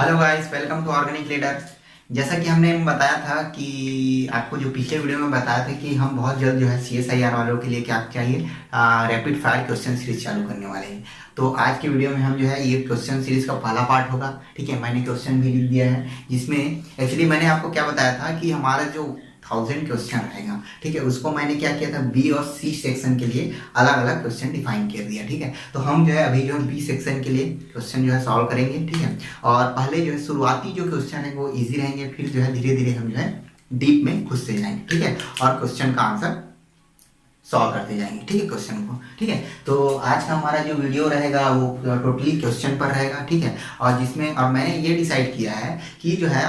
Hello guys, welcome to organic leader. जैसा कि हमने बताया था कि आपको जो पिछले वीडियो में बताया था कि हम बहुत जल्द जो है CSIR वालों के लिए क्या चाहिए, रैपिड फायर क्वेश्चन सीरीज चालू करने वाले हैं। तो आज के वीडियो में हम जो है ये क्वेश्चन सीरीज का पहला पार्ट होगा। ठीक है, मैंने क्वेश्चन भी लिख दिया है जिसमें एक्चुअली मैंने आपको क्या बताया था कि हमारा जो 1000 क्वेश्चन रहेगा, ठीक है, उसको मैंने क्या किया था, बी और सी सेक्शन के लिए अलग अलग क्वेश्चन डिफाइन कर दिया। ठीक है, तो हम जो है अभी जो है बी सेक्शन के लिए क्वेश्चन जो है सॉल्व करेंगे। ठीक है, और पहले जो है शुरुआती जो क्वेश्चन है वो इजी रहेंगे, फिर जो है धीरे धीरे हम जो है डीप में घुसते जाएंगे। ठीक है, और क्वेश्चन का आंसर सॉल्व करते जाएंगे। ठीक है, क्वेश्चन को। ठीक है, तो आज का हमारा जो वीडियो रहेगा वो टोटली क्वेश्चन पर रहेगा। ठीक है, और जिसमें और मैंने ये डिसाइड किया है कि जो है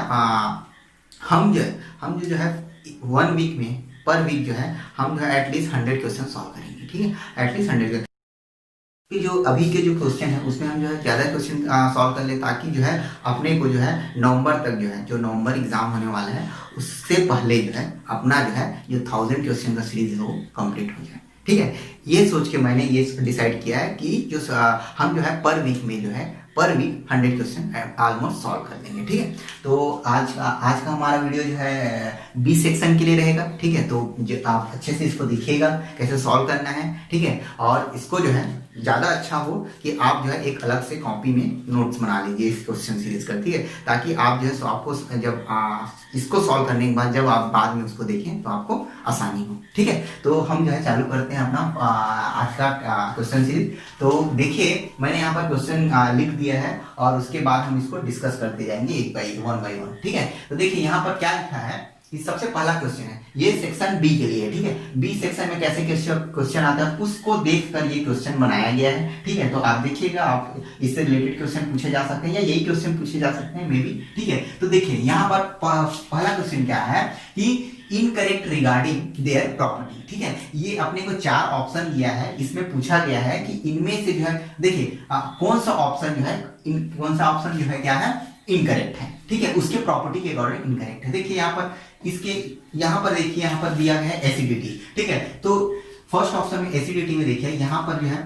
हम जो है 1 वीक में पर वीक जो है हम जो है एटलीस्ट 100 क्वेश्चन सॉल्व करेंगे। ठीक है, एटलीस्ट 100 कि जो अभी के जो क्वेश्चन है उसमें हम जो है ज़्यादा क्वेश्चन सॉल्व कर ले, ताकि जो है अपने को जो है नवंबर तक जो है, जो नवंबर एग्जाम होने वाला है उससे पहले जो है अपना जो है जो 1000 क्वेश्चन का सीरीज है वो कंप्लीट हो जाए। ठीक है, ये सोच के मैंने ये डिसाइड किया है कि जो हम जो है पर वीक में जो है पर वीक 100 क्वेश्चन ऑलमोस्ट सॉल्व कर देंगे। ठीक है, तो आज का हमारा वीडियो जो है बी सेक्शन के लिए रहेगा। ठीक है, तो जो आप अच्छे से इसको देखिएगा कैसे सॉल्व करना है। ठीक है, और इसको जो है ज़्यादा अच्छा हो कि आप जो है एक अलग से कॉपी में नोट्स बना लीजिए इस क्वेश्चन सीरीज का। ठीक है, ताकि आप जो है आपको जब इसको सॉल्व करने के बाद जब आप बाद में उसको देखें तो आपको आसानी हो। ठीक है, तो हम जो है चालू करते हैं अपना आज का क्वेश्चन सीरीज। तो देखिए मैंने यहाँ पर क्वेश्चन लिख दिया है और उसके बाद हम इसको डिस्कस करते जाएंगे एक बाई वन। ठीक है, तो देखिए यहाँ पर क्या लिखा है कि सबसे पहला क्वेश्चन है, ये सेक्शन बी के लिए है। ठीक है, बी सेक्शन में कैसे क्वेश्चन आता है उसको देखकर ये क्वेश्चन बनाया गया है। ठीक है, तो आप देखिएगा, आप इससे रिलेटेड क्वेश्चन पूछे जा सकते हैं या यही क्वेश्चन पूछे जा सकते हैं मे बी। ठीक है, तो देखिए यहाँ पर पहला क्वेश्चन क्या है कि इनकरेक्ट रिगार्डिंग देयर प्रॉपर्टी। ठीक है, ये अपने को 4 ऑप्शन दिया है, इसमें पूछा गया है कि इनमें से जो है देखिए कौन सा ऑप्शन जो है क्या है, इनकरेक्ट है। ठीक है, उसके प्रॉपर्टी के अकॉर्डिंग इनकरेक्ट है। देखिए यहाँ पर यहाँ पर देखिए यहाँ पर दिया गया है एसिडिटी। ठीक है, तो फर्स्ट ऑप्शन में एसिडिटी में देखिए यहाँ पर जो है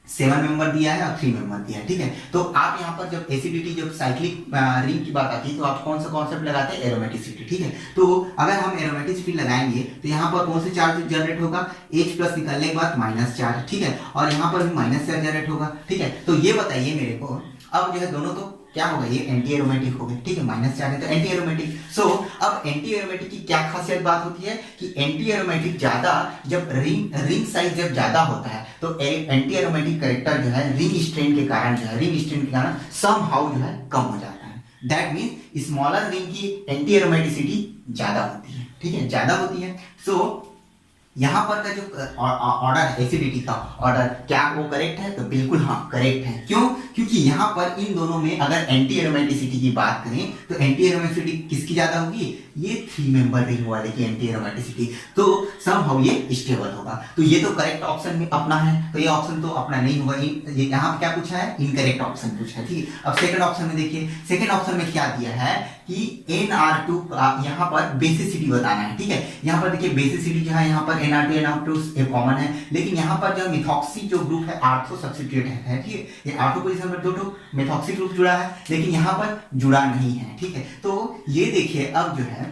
7 मेंबर दिया है और 3 मेंबर दिया है। ठीक है, तो आप यहाँ पर जब एसिडिटी जब साइक्लिक रिंग की बात आती है तो आप कौन सा कॉन्सेप्ट लगाते हैं, एरोमेटिसिटी। ठीक है, तो अगर हम एरोमेटिसिटी लगाएंगे तो यहाँ पर कौन से चार्ज जनरेट होगा, H प्लस निकालने के बाद -4। ठीक है, और यहाँ पर भी -4 जनरेट होगा। ठीक है, तो ये बताइए मेरे को, अब जो है दोनों तो क्या होगा, ये एंटी एरोमेटिक हो गए। ठीक है, -4 है तो एंटी एरोमेटिक। सो अब एंटी एरोमेटिक की क्या खासियत बात होती है कि एंटी एरोमेटिक ज्यादा जब रिंग साइज जब ज्यादा होता है तो एंटी एरोमेटिक कैरेक्टर जो है रिंग स्ट्रेन के कारण समहाउ जो है कम हो जाता है। दैट मीन स्मॉलर रिंग की एंटी एरोमेटिसिटी ज्यादा होती है। ठीक है, ज्यादा होती है। सो यहाँ पर का जो ऑर्डर है एसिडिटी का ऑर्डर, क्या वो करेक्ट है, तो बिल्कुल हाँ करेक्ट है। क्यों, क्योंकि यहाँ पर इन दोनों में अगर एंटी एरोमेटिसिटी की बात करें तो एंटी एरोमेटिसिटी किसकी ज्यादा होगी, ये 3 मेंबर रिंग वाले की एंटी एरोमेटिसिटी, तो समहाउ ये स्टेबल होगा। तो ये तो करेक्ट ऑप्शन में अपना है, तो ये ऑप्शन तो अपना नहीं होगा। ये यहाँ पे क्या पूछा है, इनकरेक्ट ऑप्शन पूछा है। ठीक है, अब सेकंड ऑप्शन में देखिए, सेकंड ऑप्शन में क्या दिया है कि NR2 यहाँ पर बेसिसिटी बताना है। ठीक है, यहाँ पर देखिए बेसिसिटी जो है यहाँ पर NR2 NR2 कॉमन है, लेकिन यहाँ पर जो मिथॉक्सी जो ग्रुप है आर्थो सब्स्टिट्यूट है। ठीक है, ये आर्थो पोजीशन पर 2 मिथॉक्सी ग्रुप जुड़ा है, लेकिन यहाँ पर जुड़ा नहीं है। ठीक है, तो ये देखिए अब जो है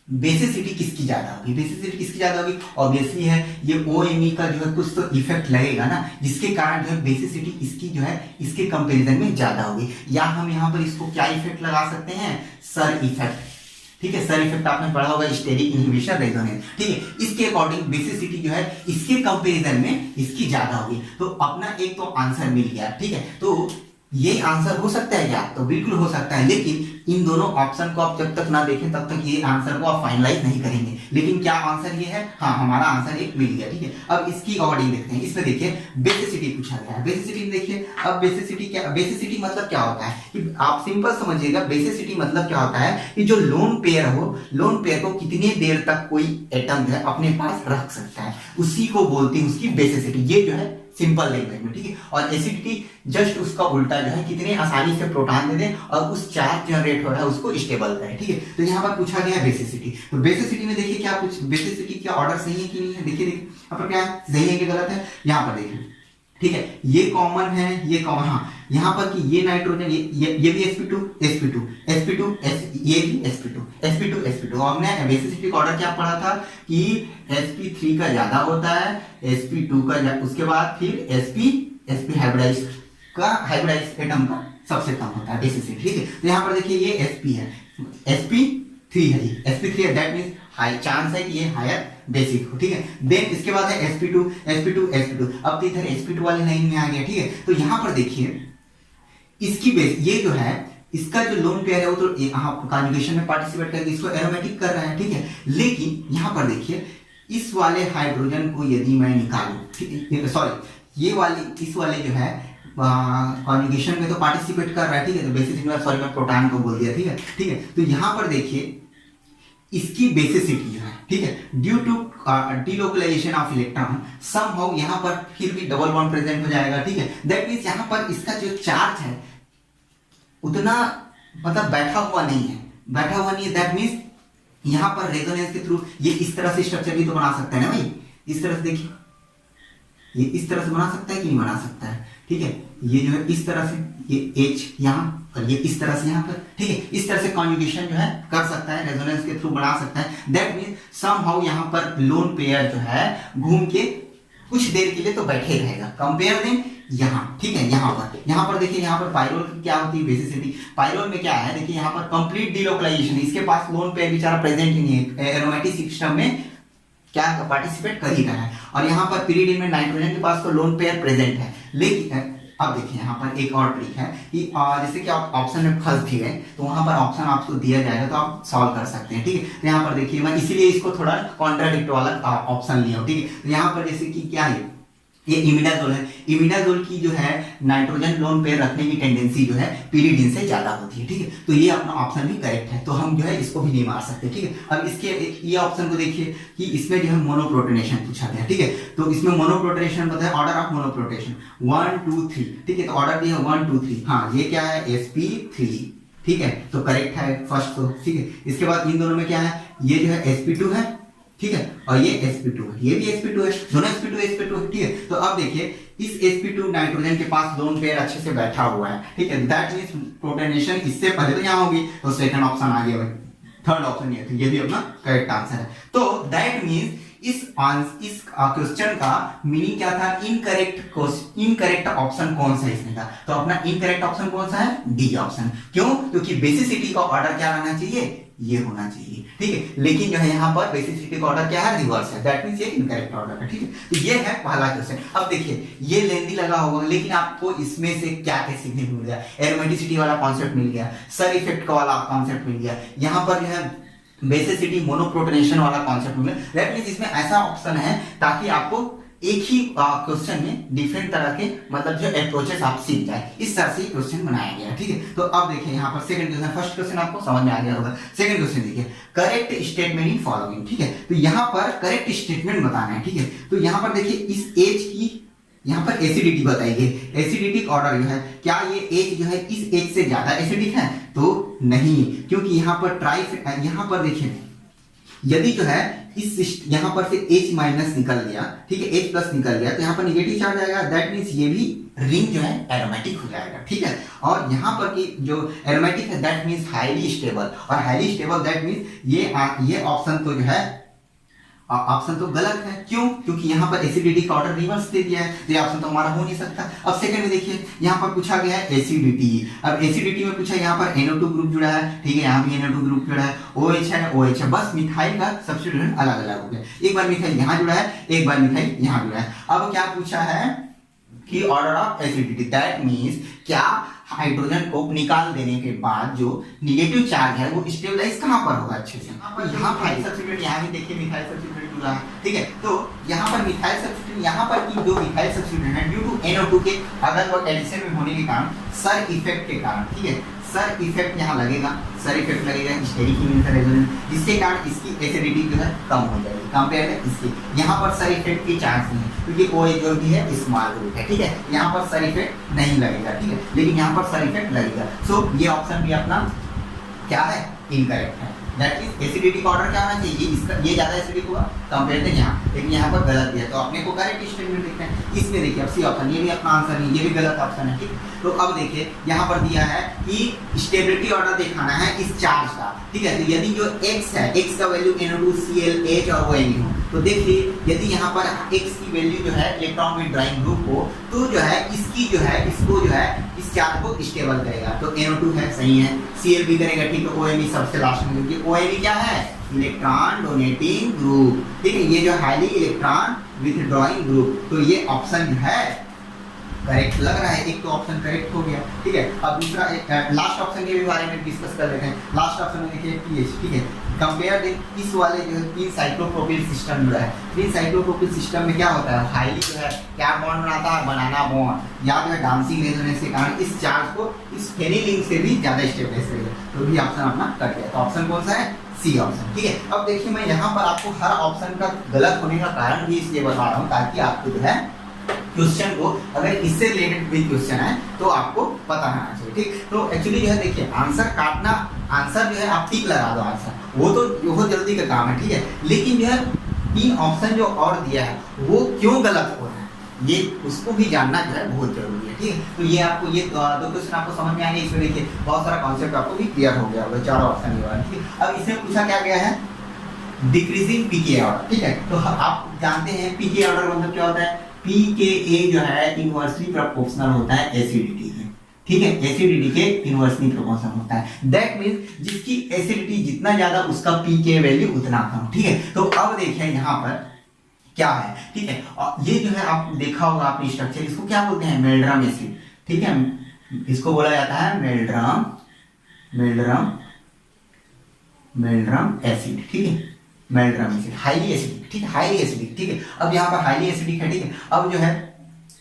बेसिसिटी किसकी ज्यादा होगी, बेसिसिटी किसकी ज्यादा होगी, ऑब्वियसली है ये OMe का जो है कुछ तो इफेक्ट लगेगा ना, जिसके कारण जो है बेसिसिटी इसकी जो है इसके कंपैरिजन में ज्यादा होगी। या हम यहाँ पर इसको क्या इफेक्ट लगा सकते हैं, सर इफेक्ट। ठीक है, सर इफेक्ट आपने पढ़ा होगा, स्टेरिक इनहिबिशन रेजोनेंस। ठीक है, इसके अकॉर्डिंग बेसिसिटी जो है इसके कंपैरिजन में इसकी ज्यादा होगी। तो अपना एक तो आंसर मिल गया। ठीक है, तो ये आंसर हो सकता है क्या, तो बिल्कुल हो सकता है, लेकिन इन दोनों ऑप्शन को आप जब तक ना देखें तब तक ये आंसर को आप फाइनलाइज नहीं करेंगे। लेकिन क्या आंसर ये है, हाँ हमारा आंसर एक मिल गया। ठीक है, अब इसकी अकॉर्डिंग देखते हैं। इसमें देखिए बेसिसिटी पूछा गया है, बेसिसिटी में देखिए अब बेसिसिटी मतलब क्या होता है कि आप सिंपल समझिएगा, बेसिसिटी मतलब क्या होता है कि जो लोन पेयर हो, लोन पेयर को कितनी देर तक कोई एटम जो है अपने पास रख सकता है, उसी को बोलते हैं उसकी बेसिसिटी। ये जो है सिंपल लैंग्वेज में। ठीक है, और एसिडिटी जस्ट उसका उल्टा जो है कितने आसानी से प्रोटॉन दे दे और उस चार्ज जनरेट हो रहा है उसको स्टेबल करे। ठीक है, तो यहाँ पर पूछा गया है बेसिसिटी। तो बेसिसिटी में देखिए क्या कुछ बेसिसिटी क्या ऑर्डर सही है कि नहीं है, देखिए यहाँ पर क्या सही है कि गलत है, यहाँ पर देखिए ठीक है, ये कॉमन है, ये कॉमन, हाँ यहाँ पर कि ये नाइट्रोजन, ये भी sp2 sp2 sp2 ये भी sp2 sp2 sp2। हमने बेसिसिटी ऑर्डर क्या पढ़ा था कि sp3 का ज्यादा होता है, sp2 का, उसके बाद फिर sp हाइब्रिडाइज एटम का सबसे कम होता है बेसिसिटी। ठीक है, तो यहाँ पर देखिए ये sp है, sp3 है, ये sp3 है, दैट मींस हाई चांस है कि ये हायर बेसिक हो। ठीक है, देन इसके बाद है sp2 sp2 sp2। अब तो इधर sp2 वाले लाइन में आ गया। ठीक है, तो यहाँ पर देखिए इसकी बेस, ये जो है इसका जो लोन पेयर है वो तो यहाँ कॉन्जुगेशन में पार्टिसिपेट करके इसको एरोमेटिक कर रहा है। ठीक है, लेकिन यहाँ पर देखिए इस वाले हाइड्रोजन को यदि मैं निकालूं, सॉरी ये वाली, इस वाले जो है कॉन्जुगेशन में तो पार्टिसिपेट कर रहा है। ठीक है, तो बेसिसिटी में, सॉरी मैं प्रोटॉन को बोल दिया। ठीक है, ठीक है, तो यहाँ पर देखिए इसकी बेसिसिटी जो है, ठीक है, due to delocalisation of electron somehow यहाँ पर फिर भी डबल बॉन्ड प्रेजेंट हो जाएगा। ठीक है, दैट मींस यहाँ पर इसका जो चार्ज है उतना मतलब बैठा हुआ नहीं है, दैट मींस यहाँ पर रेजोनेंस के थ्रू ये इस तरह से स्ट्रक्चर भी तो बना सकता है ना भाई, इस तरह से देखिए, ये इस तरह से बना सकता है कि नहीं बना सकता है। ठीक है, ये जो है इस तरह से, ये H यहाँ और ये इस तरह से यहाँ पर। ठीक है, इस तरह से कॉन्जुगेशन जो है कर सकता है, रेजोनेंस के थ्रू बना सकता है। दैट मींस समहाउ यहाँ पर लोन पेयर जो है घूम के कुछ देर के लिए तो बैठे रहेगा, कंपेयर देन यहाँ। ठीक है, यहाँ पर देखिए, यहाँ पर पायरोल की क्या होती है बेसिसिटी, पायरोल में क्या है देखिए, यहाँ पर कंप्लीट डिलोकलाइजेशन, इसके पास लोन पेयर बेचारा प्रेजेंट ही नहीं है, एरोमेटिक सिस्टम में क्या पार्टिसिपेट कर ही रहा है। और यहाँ पर पीरियड में नाइट्रोजन के पास तो लोन पेयर प्रेजेंट है, लेकिन अब देखिए यहाँ पर एक और ट्रिक है कि जैसे कि आप ऑप्शन में फंस भी गए तो वहां पर ऑप्शन आपको दिया जाएगा तो आप सॉल्व कर सकते हैं। ठीक है, तो यहाँ पर देखिए मैं इसीलिए इसको थोड़ा कॉन्ट्राडिक्ट वाला ऑप्शन लिया हूँ। ठीक है, तो यहाँ पर जैसे कि क्या है, ये इमिडाजोल है, इमिडाजोल की जो है नाइट्रोजन लोन पेयर रखने की टेंडेंसी जो है पीरियडिन से ज्यादा होती है। ठीक है, तो ये अपना ऑप्शन भी करेक्ट है, तो हम जो है इसको भी नहीं मार सकते। ठीक है, अब इसके ये ऑप्शन को देखिए कि इसमें जो है मोनोप्रोटोनेशन पूछा गया। ठीक है, तो इसमें मोनोप्रोटोनेशन बताया, ऑर्डर ऑफ मोनोप्रोटोनेशन 1 2 3। ठीक है, तो ऑर्डर दिया 1 2 3, हाँ ये क्या है sp3। ठीक है, तो करेक्ट है फर्स्ट तो। ठीक है, इसके बाद इन दोनों में क्या है, ये जो है sp2 है, ठीक है, और ये sp2 है, ये भी sp2 है, दोनों sp2 है। ठीक है, तो अब देखिए इस sp2 नाइट्रोजन के पास लोन पेयर अच्छे से बैठा हुआ है। ठीक है, दैट मींस प्रोटोनेशन इससे पहले तो यहाँ होगी, तो सेकंड ऑप्शन आ गया भाई, थर्ड ऑप्शन ये भी अपना करेक्ट आंसर है। तो दैट मींस इस क्वेश्चन का मीनिंग क्या था, इनकरेक्ट ऑप्शन कौन सा इसमें था, तो अपना इनकरेक्ट ऑप्शन कौन सा है, डी ऑप्शन। क्यों, क्योंकि बेसिसिटी का ऑर्डर क्या रहना चाहिए, ये होना चाहिए। ठीक है, लेकिन जो है यहाँ पर बेसिसिटी का ऑर्डर क्या है, रिवर्स है, दैट मींस ये इनकरेक्ट ऑर्डर है। ठीक है, तो ये है पहला क्वेश्चन। अब देखिए ये लेंथी लगा होगा, लेकिन आपको इसमें से क्या क्या सीखने को मिल गया, एरोमेटिसिटी वाला कॉन्सेप्ट मिल गया, सर इफेक्ट का वाला कॉन्सेप्ट मिल गया, यहाँ पर जो है बेसिसिटी मोनोप्रोटोनेशन वाला कॉन्सेप्ट मिल गया। दैट मींस इसमें ऐसा ऑप्शन है ताकि आपको एक ही क्वेश्चन में डिफरेंट तरह के मतलब जो अप्रोचेस आप सीख जाए, इस तरह से क्वेश्चन बनाया गया है। ठीक है, तो अब देखिए यहाँ पर सेकंड क्वेश्चन, फर्स्ट क्वेश्चन आपको समझ में आ गया होगा, सेकंड क्वेश्चन देखिए, करेक्ट स्टेटमेंट इन फॉलोइंग। ठीक है, तो यहाँ पर करेक्ट स्टेटमेंट बताना है। ठीक है, तो यहाँ पर देखिए इस एज की यहाँ पर एसिडिटी बताई गई, एसिडिक ऑर्डर जो है, क्या ये एज जो है इस एज से ज्यादा एसिडिक है, तो नहीं, क्योंकि यहाँ पर यहाँ पर देखिए यदि जो है इस यहाँ पर से H माइनस निकल गया, ठीक है, H प्लस निकल गया, तो यहाँ पर नेगेटिव चार्ज आएगा, दैट मींस ये भी रिंग जो है एरोमेटिक हो जाएगा। ठीक है, और यहाँ पर की जो एरोमेटिक है दैट मींस हाईली स्टेबल, और हाईली स्टेबल दैट मींस ये ऑप्शन तो जो है ऑप्शन तो गलत है। क्यों, क्योंकि यहाँ पर एसिडिटी का ऑर्डर रिवर्स दे दिया है, तो ये ऑप्शन तो हमारा हो नहीं सकता। अब सेकंड में देखिए यहाँ पर पूछा गया है एसिडिटी, अब एसिडिटी में पूछा यहाँ पर NO2 ग्रुप जुड़ा है, ठीक है, यहाँ भी NO2 ग्रुप जुड़ा है, OH है, OH है, बस मिथाइल का सब्स्टिट्यूएंट अलग अलग हो गया, एक बार मिथाइल यहाँ जुड़ा है, एक बार मिथाइल यहाँ जुड़ा है। अब क्या पूछा है कि order of acidity, that means क्या हाइड्रोजन को निकाल देने के बाद जो निगेटिव चार्ज है वो स्टेबलाइज कहां पर होगा अच्छे से, तो यहाँ मिथाइल सब्स्टिट्यूएंट, यहाँ भी देखिए मिथाइल सब्स्टिट्यूएंट जुड़ा है। ठीक है, तो यहाँ पर मिथाइल सब्स्टिट्यूएंट, यहाँ पर की जो मिथाइल सब्स्टिट्यूएंट है ड्यू टू NO2 के अगर वो एडिशन में होने के कारण, सर इफेक्ट के कारण, ठीक है, सर इफेक्ट यहाँ लगेगा, सर इफेक्ट लगेगा स्टेरिक रेजोनेंस, जिसके कारण इसकी एसिडिटी जो है कम हो जाएगी कंपेयर में इसकी। यहाँ पर सर इफेक्ट की चांस नहीं है क्योंकि OH जो भी है स्मॉल ग्रुप है। ठीक है, यहाँ पर सर इफेक्ट नहीं लगेगा। ठीक है, लेकिन यहाँ पर सर इफेक्ट लगेगा, सो ये ऑप्शन भी अपना क्या है, इनकरेक्ट है। दैट मींस एसिडिटी का ऑर्डर क्या होना चाहिए, इसका ये ज्यादा एसिडिक होगा कंपेयर टू यहाँ, लेकिन यहाँ पर गलत दिया, तो अपने को करेक्ट स्टेटमेंट लिखना है। इसमें देखिए अब सी ऑप्शन, ये भी अपना आंसर नहीं, ये भी गलत ऑप्शन है, ठीक। तो अब देखिए यहाँ पर दिया है कि स्टेबिलिटी ऑर्डर दिखाना है इस चार्ज का, ठीक है। तो यदि जो x है, x का वैल्यू NO2Cl H और ONE हो, तो देखिए यदि यहाँ पर x की वैल्यू जो है इलेक्ट्रॉन विथड्रॉइंग ग्रुप हो, तो जो है इसकी जो है इसको जो है इस चार्ज को स्टेबल करेगा। तो NO2 है, सही है, Cl भी करेगा, ठीक है। ONE सबसे लास्ट में, क्योंकि ONE क्या है, इलेक्ट्रॉन डोनेटिंग ग्रुप, ठीक है। ये जो हाईली इलेक्ट्रॉन विथड्रॉइंग ग्रुप, तो ये ऑप्शन जो है करेक्ट लग रहा है, एक तो ऑप्शन करेक्ट हो गया, ठीक है। अब दूसरा लास्ट ऑप्शन के बारे में डिस्कस कर लेते हैं। लास्ट ऑप्शन में देखिए पीएच, ठीक है। कंपेयर इस वाले जो है 3 साइक्लोप्रोपिल सिस्टम जुड़ा है। 3 साइक्लोप्रोपिल सिस्टम में क्या होता है, हाईली जो है क्या बॉन्ड बनाता है, बनाना बॉन्ड, या जो है डांसिंग रेजोनेंस के कारण इस चार्ज को इस फेनी लिंक से भी ज्यादा स्टेबलाइज करेगा। तो भी ऑप्शन अपना कट गया। तो ऑप्शन कौन सा है, सी ऑप्शन, ठीक है। अब देखिए मैं यहाँ पर आपको हर ऑप्शन का गलत होने का कारण भी इसलिए बता रहा हूँ, ताकि आपको जो है क्वेश्चन को, अगर इससे रिलेटेड भी क्वेश्चन है तो आपको पता रहना चाहिए, ठीक। तो एक्चुअली जो है देखिए आंसर काटना, आंसर जो है आप टिक लगा दो आंसर, वो तो बहुत जल्दी का काम है, ठीक है। लेकिन जो है 3 ऑप्शन जो और दिया है वो क्यों गलत हो रहा है, ये उसको भी जानना जो है बहुत जरूरी है, ठीक है। तो ये आपको ये 2 क्वेश्चन आपको समझ में आएंगे। इसमें देखिए बहुत सारा कॉन्सेप्ट आपको भी क्लियर हो गया होगा, 4 ऑप्शन ये वाला, ठीक है। अब इसमें पूछा क्या गया है, डिक्रीजिंग पीके ऑर्डर, ठीक है। तो आप जानते हैं पीके ऑर्डर मतलब क्या होता है, pKa जो है इनवर्सली प्रोपोर्शनल होता है एसिडिटी के, ठीक है। एसिडिटी के इनवर्सली प्रोपोर्शनल होता है, दैट मींस जिसकी एसिडिटी जितना ज्यादा उसका pKa वैल्यू उतना कम, ठीक है। तो अब देखिए यहाँ पर क्या है, ठीक है। और ये जो है आप देखा होगा आपने स्ट्रक्चर, इसको क्या बोलते हैं, मेल्ड्रम एसिड, ठीक है। इसको बोला जाता है मेल्ड्रम एसिड, ठीक है। मेल्ड्रम एसिड हाईली एसिडिक, ठीक है, हाईली एसिडिक, ठीक है। अब यहाँ पर हाईली एसिडिक है, ठीक है। अब जो है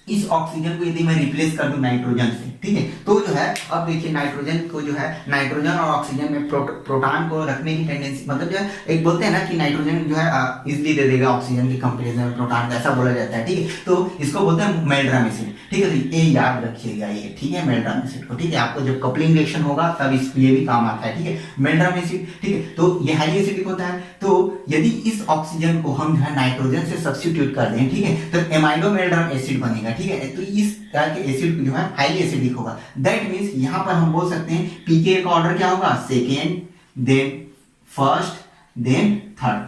इस ऑक्सीजन को यदि मैं रिप्लेस कर दूं नाइट्रोजन से, ठीक है, तो जो है अब देखिए नाइट्रोजन को जो है, नाइट्रोजन और ऑक्सीजन में प्रोटॉन को रखने की टेंडेंसी, मतलब जो है एक बोलते हैं ना कि नाइट्रोजन जो है इजिली दे देगा ऑक्सीजन के कंपैरिजन में प्रोटॉन, ऐसा बोला जाता है, ठीक है। तो इसको बोलते हैं मेल्ड्रम एसिड, ठीक है। तो ये याद रखिएगा ये, ठीक है, मेल्ड्रम एसिड को, ठीक है। आपको जब कपलिंग रिएक्शन होगा तब इसको ये भी काम आता है, ठीक है, मेल्ड्रम एसिड, ठीक है। तो ये हाईली एसिडिक होता है। तो यदि इस ऑक्सीजन को हम जो है नाइट्रोजन से सब्स्टिट्यूट कर दें, ठीक है, तो एमाइनो मेल्ड्रम एसिड बनेगा, ठीक है। तो इस तरह के एसिड जो है हाईली एसिडिक होगा, दैट मींस यहां पर हम बोल सकते हैं पीके का ऑर्डर क्या होगा, second, then first, then third,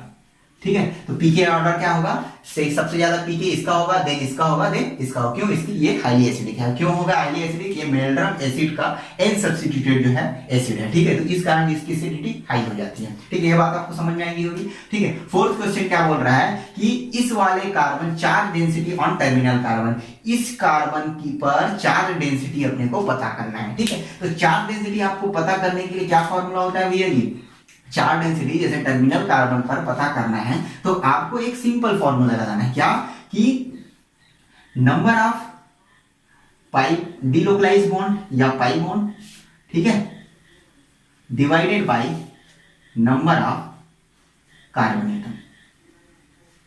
ठीक है। तो पीके ऑर्डर क्या होगा, सबसे ज्यादा पीके इसका होगा, देन इसका होगा, देन इसका होगा। क्यों, इसकी ये हाईली एसिडिक है। क्यों होगा हाईली एसिडिक, ये मेल्ड्रम एसिड का एन सब्स्टिट्यूटेड जो है एसिड है, ठीक है। तो इस कारण इसकी एसिडिटी हाई हो जाती है, ठीक है। ये बात आपको समझ में आएगी होगी, ठीक है। फोर्थ क्वेश्चन क्या बोल रहा है कि इस वाले carbon charge density on terminal carbon, इस कार्बन की पर चार्ज डेंसिटी अपने को पता करना है, ठीक है। तो चार्ज डेंसिटी आपको पता करने के लिए क्या फॉर्मूला होता है भैया जी, चार्ज डेंसिटी जैसे टर्मिनल कार्बन पर पता करना है तो आपको एक सिंपल फॉर्मूला लगाना है, क्या, कि number of pi delocalise bond या पाई बॉन्ड, ठीक है, divided by number of carbon atom,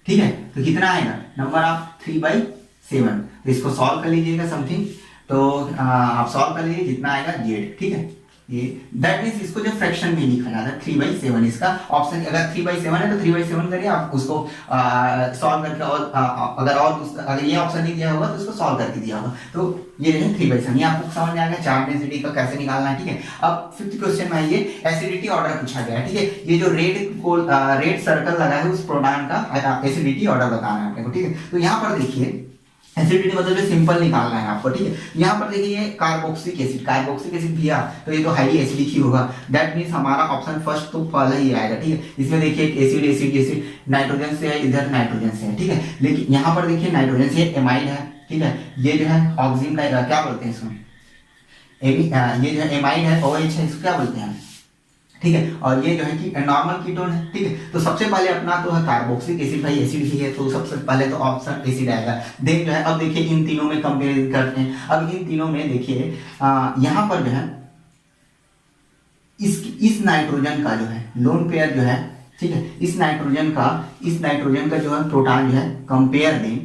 ठीक है। तो कितना आएगा, नंबर ऑफ 3/7। तो इसको सॉल्व कर लीजिएगा समथिंग, तो आप सॉल्व कर लीजिए, जितना आएगा z, ठीक है। ये दैट मींस इसको जो फ्रैक्शन में लिखा जाता है 3/7, इसका ऑप्शन अगर 3/7 है तो 3/7 करिए आप उसको सॉल्व करके, और अगर ये ऑप्शन नहीं दिया होगा तो उसको सॉल्व करके दिया होगा। तो ये है 3/7, ये आपको समझ में आ गया चार्ज डेंसिटी का कैसे निकालना है, ठीक है। अब 5th क्वेश्चन में आइए, एसिडिटी ऑर्डर पूछा गया है, ठीक है। ये जो रेड सर्कल लगा है उस प्रोटॉन का एसिडिटी ऑर्डर बताना है आपको, ठीक है। तो यहाँ पर देखिए एसिडिटी मतलब सिंपल निकालना है आपको, ठीक है। यहाँ पर देखिए कार्बोक्सिलिक एसिड दिया, तो ये तो हाईली एसिडिक ही होगा, दैट मींस हमारा ऑप्शन फर्स्ट तो पहले ही आएगा, ठीक है। इसमें देखिए एसिड नाइट्रोजन से है, इधर नाइट्रोजन से है, ठीक है। लेकिन यहाँ पर देखिए नाइट्रोजन से एमाइड है, ठीक है। ये जो है ऑक्सीजन का क्या बोलते हैं इसको, ये जो है एमाइड है, OH है, इसको क्या बोलते हैं, ठीक है। और ये जो है कि नॉर्मल कीटोन है, ठीक है। तो सबसे पहले अपना तो है कार्बोक्सिलिक एसिड, भाई एसिड ही है, तो सबसे पहले तो ऑप्शन एसिड आएगा। देन जो है अब देखिए इन तीनों में कंपेरिजन करते हैं। अब इन तीनों में देखिए यहाँ पर जो है इस नाइट्रोजन का जो है लोन पेयर जो है, ठीक है, इस नाइट्रोजन का जो है प्रोटॉन जो है कंपेयर दें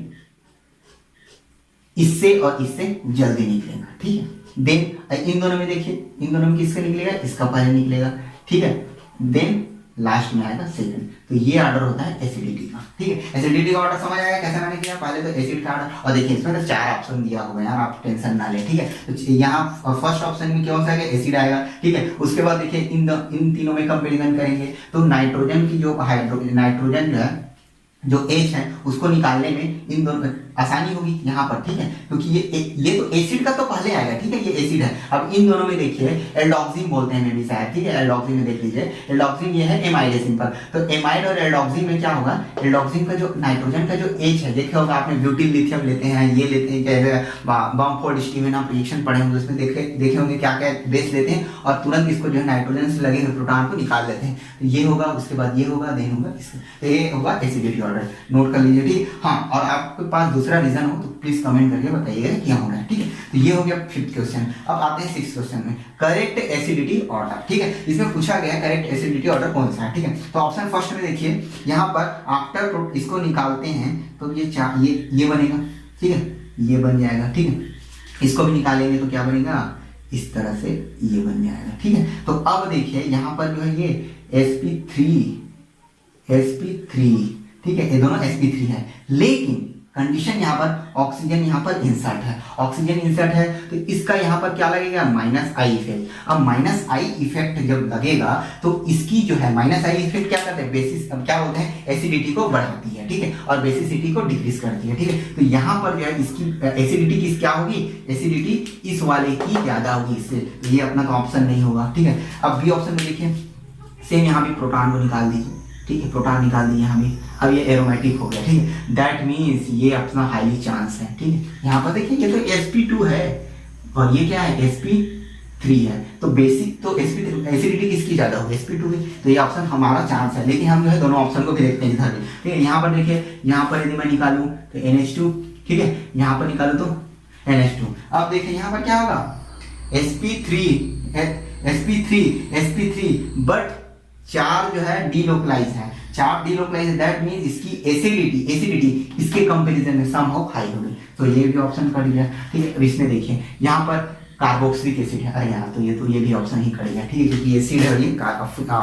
इससे और इससे जल्दी निकलेगा, ठीक है। देन इन दोनों में देखिए, इन दोनों में किससे निकलेगा, इसका पहले निकलेगा, ठीक है। देन लास्ट में आएगा सेकंड। तो ये ऑर्डर होता है एसिडिटी का, ठीक है। एसिडिटी का ऑर्डर समझ आएगा कैसे मैंने किया, पहले तो एसिड का ऑर्डर, और देखिए इसमें तो 4 ऑप्शन दिया हुआ है यार, आप टेंशन ना ले, ठीक है। तो यहाँ फर्स्ट ऑप्शन में कौन सा है, एसिड आएगा, ठीक है। उसके बाद देखिए इन तीनों में कंपेरिजन करेंगे तो नाइट्रोजन की जो नाइट्रोजन जो है, जो H है उसको निकालने में इन दोनों आसानी होगी यहाँ पर, ठीक है, क्योंकि ये तो एसिड का तो पहले आएगा, ठीक है, ये एसिड है। अब इन दोनों में देखिए एल्डोक्सिन बोलते हैं, मे भी शायद, ठीक है। एल्डोक्सिन में देख लीजिए, एल्डोक्सिन ये है एमाइड है सिंपल। तो एमाइड और एल्डोक्सिन में क्या होगा, एल्डोक्सिन का जो नाइट्रोजन का जो H है, देखे होगा आपने ब्यूटिल लिथियम लेते हैं, ये लेते हैं, जैसे बॉम्फोर्ड स्टीवन आप रिएक्शन पढ़े होंगे, उसमें देखे होंगे क्या क्या बेस लेते हैं और तुरंत इसको जो है नाइट्रोजन से लगे हुए प्रोटॉन को निकाल लेते हैं। तो ये होगा, उसके बाद ये होगा, देन होगा इसका, तो ये होगा एसिडिटी ऑर्डर, नोट कर लीजिए, ठीक। हाँ, और आपके पास दूसरा रीजन हो तो प्लीज कमेंट करके बताइएगा क्या हो रहा है, ठीक है। तो ये हो गया 5th क्वेश्चन। अब आते हैं 6th क्वेश्चन में, करेक्ट एसिडिटी ऑर्डर, ठीक है। इसमें पूछा गया है करेक्ट एसिडिटी ऑर्डर कौन सा है, ठीक है। तो ऑप्शन फर्स्ट में देखिए, यहाँ पर आफ्टर इसको निकालते हैं तो ये बनेगा, ठीक है, ये बन जाएगा, ठीक है। इसको भी निकालेंगे तो क्या बनेगा, इस तरह से ये बन जाएगा, ठीक है। तो अब देखिए यहाँ पर जो है ये sp3, ठीक है, ये दोनों sp3 है, लेकिन कंडीशन यहाँ पर ऑक्सीजन यहाँ पर इंसर्ट है, ऑक्सीजन इंसर्ट है तो इसका यहाँ पर क्या लगेगा, -I इफेक्ट। अब -I इफेक्ट जब लगेगा तो इसकी जो है -I इफेक्ट क्या करते हैं, बेसिस, अब क्या बोलते हैं, एसिडिटी को बढ़ाती है, ठीक है, और बेसिसिटी को डिक्रीज करती है, ठीक है। तो यहाँ पर जो है इसकी एसिडिटी की क्या होगी, एसिडिटी इस वाले की ज्यादा होगी इससे, ये अपना तो ऑप्शन नहीं होगा, ठीक है। अब बी ऑप्शन में देखिए सेम, यहाँ भी प्रोटॉन को निकाल दीजिए, ठीक है, प्रोटॉन निकाल दिए यहाँ भी। अब ये एरोमेटिक हो गया, ठीक है, दैट मीन्स ये अपना हाईली चांस है, ठीक है। यहाँ पर देखिए ये तो sp2 है और ये क्या है, sp3 है, तो बेसिक तो sp3 एसिडिटी किसकी ज्यादा होगी, sp2 की, तो ये ऑप्शन हमारा चांस है। लेकिन हम जो है दोनों ऑप्शन को भी देखते हैं इधर भी, ठीक है। यहाँ पर देखिए, यहाँ पर यदि मैं निकालूं तो NH2, ठीक है, यहाँ पर निकालू तो NH2। अब देखिए यहाँ पर क्या होगा, sp3 बट 4 जो है डीलोकलाइज है, 4 डीलोकलाइज, दैट मींस इसकी एसिडिटी इसके कंपैरिजन में सम ऑफ हाई होगी, तो ये भी ऑप्शन कर दिया, ठीक है। अब इसमें देखिए यहाँ पर कार्बोक्सिलिक एसिड है, अरे यार तो ये भी ऑप्शन ही करेगा, ठीक है, क्योंकि एसिड है और ये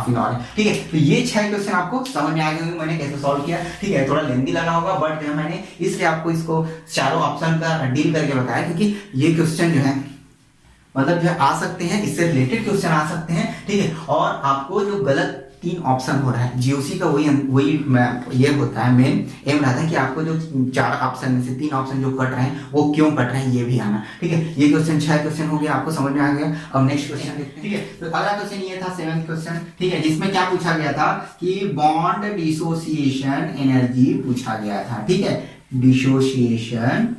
फिनॉल है, ठीक है। तो ये 6 क्वेश्चन आपको समझ में आ गए होंगे मैंने कैसे सॉल्व किया, ठीक है। थोड़ा लेंथी लगा होगा बट जो है मैंने इसलिए आपको इसको चारों ऑप्शन का डील करके बताया, क्योंकि ये क्वेश्चन जो है मतलब जो है आ सकते हैं, इससे रिलेटेड क्वेश्चन आ सकते हैं, ठीक है। और आपको जो गलत 3 ऑप्शन हो रहा है, जीओसी का वही ये होता है, मेन एम रहता है कि आपको जो 4 ऑप्शन में से 3 ऑप्शन जो कट रहे हैं वो क्यों कट रहे हैं ये भी आना, ठीक है। ये क्वेश्चन 6 क्वेश्चन हो गया, आपको समझ में आ गया। अब नेक्स्ट क्वेश्चन देखते हैं, ठीक है। तो अगला क्वेश्चन ये था 7th क्वेश्चन, ठीक है, जिसमें क्या पूछा गया था कि बॉन्ड डिसोसिएशन एनर्जी पूछा गया था, ठीक है, डिसोसिएशन,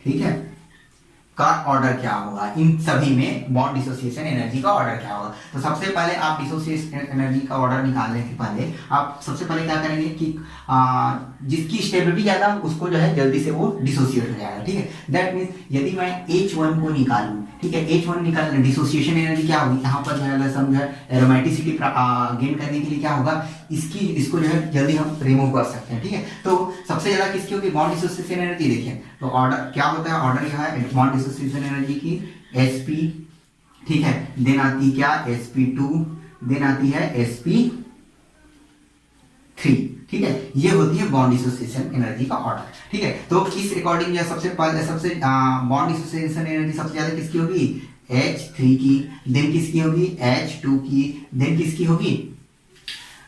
ठीक है, का ऑर्डर क्या होगा, इन सभी में बॉन्ड डिसोसिएशन एनर्जी का ऑर्डर क्या होगा। तो सबसे पहले आप डिसोसिएशन एनर्जी का ऑर्डर निकालने से पहले आप सबसे पहले क्या करेंगे कि जिसकी स्टेबिलिटी ज्यादा उसको जो है जल्दी से वो डिसोसिएट हो जाएगा, ठीक है। दैट मींस यदि मैं H1 को निकालूं, ठीक है, H1 निकालने डिसोसिएशन एनर्जी क्या होगी, यहाँ पर जो है समझो एरोमेटिसिटी गेन करने के लिए क्या होगा, इसको जो है जल्दी हम रिमूव कर सकते हैं, ठीक है। तो सबसे ज्यादा किसकी होगी, बॉन्ड डिसोसिएशन एनर्जी। देखिए तो ऑर्डर क्या होता है, ऑर्डर यह है बॉन्ड डिसोसिएशन एनर्जी की sp, ठीक है, देन आती क्या sp2, देन आती है sp3, ठीक है, ये होती है बॉन्ड डिसोसिएशन एनर्जी का ऑर्डर, ठीक है। तो इस अकॉर्डिंग जो सबसे बॉन्ड डिसोसिएशन एनर्जी सबसे ज्यादा किसकी होगी, H3 की, देन किसकी होगी, H2 की, देन किसकी होगी,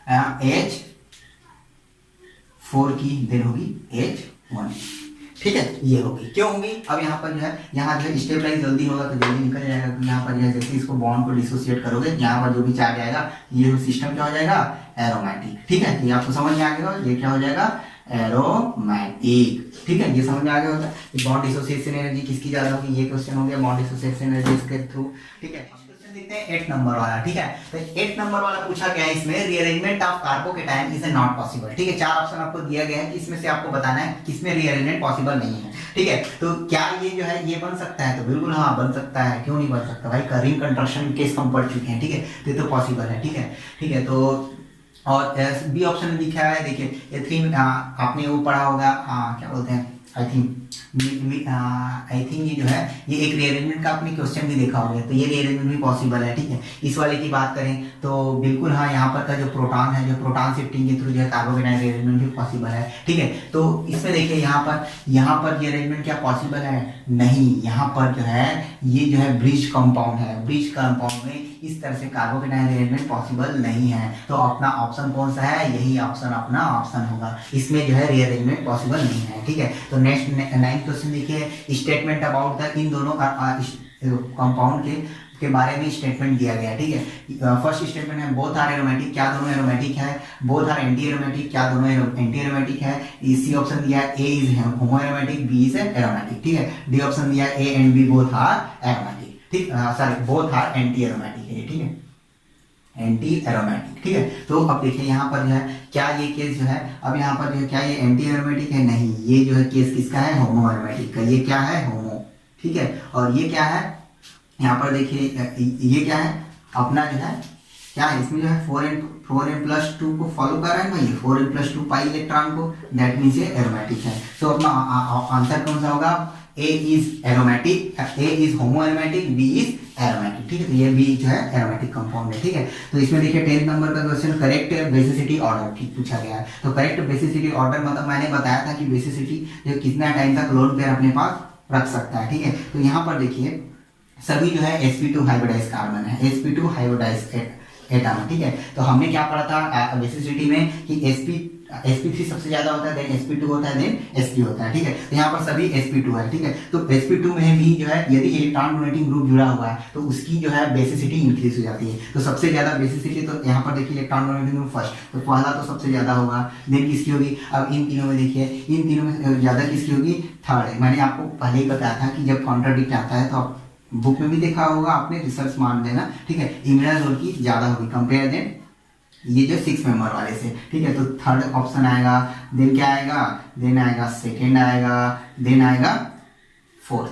H4 की, देन होगी H1, ठीक है, ये होगी, क्यों होगी। अब यहाँ पर जो है स्टेबलाइज जल्दी होगा तो जल्दी निकल जाएगा, तो यहाँ पर जो है जैसे इसको बॉन्ड को डिसोसिएट करोगे, यहाँ पर जो भी चार्ज आएगा ये सिस्टम क्या हो जाएगा, एरोमेटिक, ठीक है। ये आपको समझ में आ गया, ये क्या हो जाएगा, एरोमेटिक, ठीक है, ये समझ में आ गया होगा। बॉन्ड डिसोसिएशन एनर्जी किसकी ज्यादा होगी, ये क्वेश्चन हो गया बॉन्ड डिसोसिएशन एनर्जी के थ्रू, ठीक है। देखते हैं 8 नंबर वाला, ठीक है। तो 8 नंबर वाला पूछा गया है, इसमें rearrangement of carbocation is not possible, ठीक है। 4 ऑप्शन आपको दिया गया है कि इसमें से आपको बताना है किसमें रीअरेंजमेंट पॉसिबल नहीं है, ठीक है। तो क्या ये जो है ये बन सकता है, तो बिल्कुल हाँ बन सकता है, क्यों नहीं बन सकता भाई, रिंग कंस्ट्रक्शन केस हम पढ़ चुके हैं, ठीक है, तो ये तो पॉसिबल है, ठीक है, ठीक है। तो और बी ऑप्शन में लिखा है, देखिए ये 3 आपने वो पढ़ा होगा, क्या बोलते हैं, आई थिंक आई थिंक ये जो है ये एक रीअरेंजमेंट का आपने क्वेश्चन भी देखा होगा, तो ये रीअरेंजमेंट भी पॉसिबल है, ठीक है। इस वाले की बात करें तो बिल्कुल हाँ, यहाँ पर का जो प्रोटॉन है, जो प्रोटॉन शिफ्टिंग के थ्रू जो है कार्बोकेटायन रीअरेंजमेंट भी पॉसिबल है, ठीक है। तो इसमें देखिए यहाँ पर रीअरेंजमेंट क्या पॉसिबल है? नहीं, यहाँ पर जो है ये जो है ब्रिज कंपाउंड है, ब्रिज कंपाउंड में इस तरह से कार्बोकेटायन रीअरेंजमेंट पॉसिबल नहीं है। तो अपना ऑप्शन कौन सा है? यही ऑप्शन अपना ऑप्शन होगा, इसमें जो है रीअरेंजमेंट पॉसिबल नहीं है, ठीक है। तो नेक्स्ट 9th क्वेश्चन देखिए, स्टेटमेंट अबाउट द इन दोनों कंपाउंड के बारे में स्टेटमेंट दिया गया है, ठीक है। फर्स्ट स्टेटमेंट है बोथ आर एरोमेटिक, क्या दोनों एरोमेटिक है? बोथ आर एंटी एरोमेटिक, क्या दोनों एंटी एरोमेटिक है? सी ऑप्शन दिया है A is homo aromatic, B is aromatic, ठीक है। डी ऑप्शन दिया है A and B both are aromatic, ठीक, sorry both are anti aromatic है, ठीक है, एंटी एरोमेटिक, ठीक है। तो अब देखिए यहाँ पर जो है क्या ये केस जो है, अब यहाँ पर जो है क्या ये एंटी एरोमेटिक है? नहीं, ये जो है केस किसका है? होमो एरोमेटिक का। ये क्या है? होमो, ठीक है। और ये क्या है? यहाँ पर देखिए ये क्या है अपना जो है क्या है, इसमें जो है 4n+2 को फॉलो कर रहा है भाई, 4n+2 पाई इलेक्ट्रॉन को, दैट मीन्स ये एरोमेटिक है। सो अपना आंसर कौन सा होगा? A is aromatic, A is homo aromatic, B is aromatic, ठीक है। तो ये बी जो है एरोमेटिक कंपाउंड है, ठीक है। तो इसमें देखिए 10 नंबर का क्वेश्चन, करेक्ट बेसिसिटी ऑर्डर ठीक पूछा गया है। तो करेक्ट बेसिसिटी ऑर्डर मतलब मैंने बताया था कि बेसिसिटी जो कितना टाइम तक लोन पेयर अपने पास रख सकता है, ठीक है। तो यहाँ पर देखिए सभी जो है sp2 हाइब्रिडाइज कार्बन है, sp2 हाइब्रिडाइज एटम, ठीक है। तो हमने क्या पढ़ा था बेसिसिटी में कि sp3 सबसे ज्यादा होता है, देन sp2 होता है, देन sp होता है, ठीक है। तो यहाँ पर सभी sp2 है, ठीक है। तो sp2 में भी जो है यदि इलेक्ट्रॉन डोनेटिंग ग्रुप जुड़ा हुआ है तो उसकी जो है बेसिसिटी इंक्रीज हो जाती है। तो सबसे ज्यादा बेसिसिटी तो यहाँ पर देखिए इलेक्ट्रॉन डोनेटिंग ग्रुप फर्स्ट, तो पहला तो सबसे ज्यादा होगा, देन किसकी होगी? अब इन तीनों में देखिए, इन तीनों में ज्यादा किसकी होगी? थर्ड है। मैंने आपको पहले ही बताया था कि जब कॉन्ट्राडिक्ट आता है तो आप बुक में भी देखा होगा आपने, रिसर्च मान देना, ठीक है। इम्यूनल रोल की ज्यादा होगी कंपेयर देन ये जो 6 मेंबर वाले से, ठीक है। तो थर्ड ऑप्शन आएगा, देन क्या आएगा? देन आएगा सेकंड आएगा, देन आएगा फोर्थ,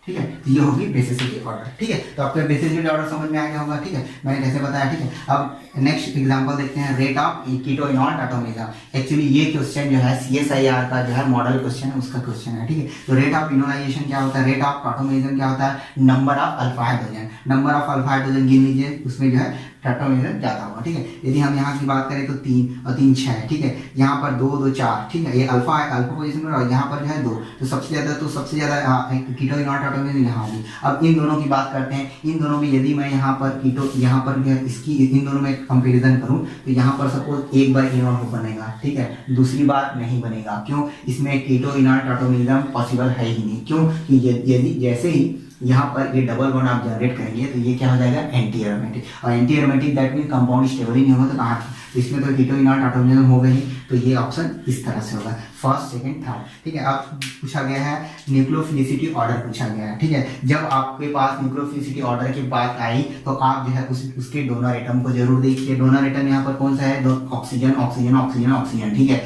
ठीक है। तो ये होगी बेसिसिटी ऑर्डर, ठीक है। तो आपको बेसिसिटी ऑर्डर समझ में आ गया होगा, ठीक है, मैंने जैसे बताया, ठीक है। अब नेक्स्ट एग्जांपल देखते हैं, रेट ऑफ कीटो इनॉट एटोमिज्म। एक्चुअली ये क्वेश्चन जो है CSIR का जो है मॉडल क्वेश्चन है, उसका क्वेश्चन है, ठीक है। तो रेट ऑफ इनोलाइजेशन क्या होता है? रेट ऑफ एटोमिज्म क्या होता है? Number of alpha hydrogen, number of alpha hydrogen गिन लीजिए, उसमें जो है एटोमिज्म ज्यादा होगा, ठीक है। यदि हम यहाँ की बात करें तो 3 और 3 6, ठीक है। यहाँ पर 2 2 4, ठीक है, ये अल्फा पोजीशन में, और यहाँ पर जो है 2, तो सबसे ज्यादा कीटो इनॉट एटोमिज्म यहाँ होगी। अब इन दोनों की बात करते हैं, इन दोनों में यदि मैं यहाँ पर कीटो, यहाँ पर जो है इसकी इन दोनों में कंपैरिजन करूं तो यहाँ पर सपोज एक बार इनॉट बनेगा, ठीक है, दूसरी बार नहीं बनेगा। क्यों? इसमें कीटो इनॉट एटोमिज्म पॉसिबल है ही नहीं। क्यों? कि यदि जैसे ही यहाँ पर ये डबल बॉन्ड आप जनरेट करेंगे तो ये क्या हो जाएगा? एंटी एरोमेटिक, और anti aromatic that mean compound stable ही नहीं होगा, तो कहाँ? तो इसमें तो कीटो इनॉट एटोमिज्म हो गई, तो ये ऑप्शन इस तरह से होगा, फर्स्ट सेकंड थर्ड, ठीक है। अब पूछा गया है न्यूक्लियोफिलिसिटी ऑर्डर पूछा गया है, ठीक है। जब आपके पास न्यूक्लियोफिलिसिटी ऑर्डर की बात आई तो आप जो है उसके डोनर एटम को जरूर देखिए। डोनर एटम यहाँ पर कौन सा है? ऑक्सीजन ऑक्सीजन ऑक्सीजन ऑक्सीजन, ठीक है।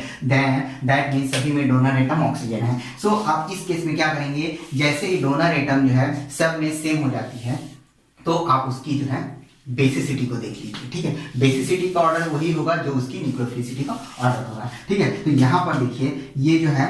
दैट मीन सभी में डोनर एटम ऑक्सीजन है। सो आप इस केस में क्या करेंगे? जैसे ही डोनर एटम जो है सब में सेम हो जाती है तो आप उसकी जो है बेसिसिटी को देख लीजिए, ठीक है। बेसिसिटी का ऑर्डर वही होगा जो उसकी न्यूक्लियोफिलिसिटी का ऑर्डर होगा, ठीक है। तो यहाँ पर देखिए ये जो है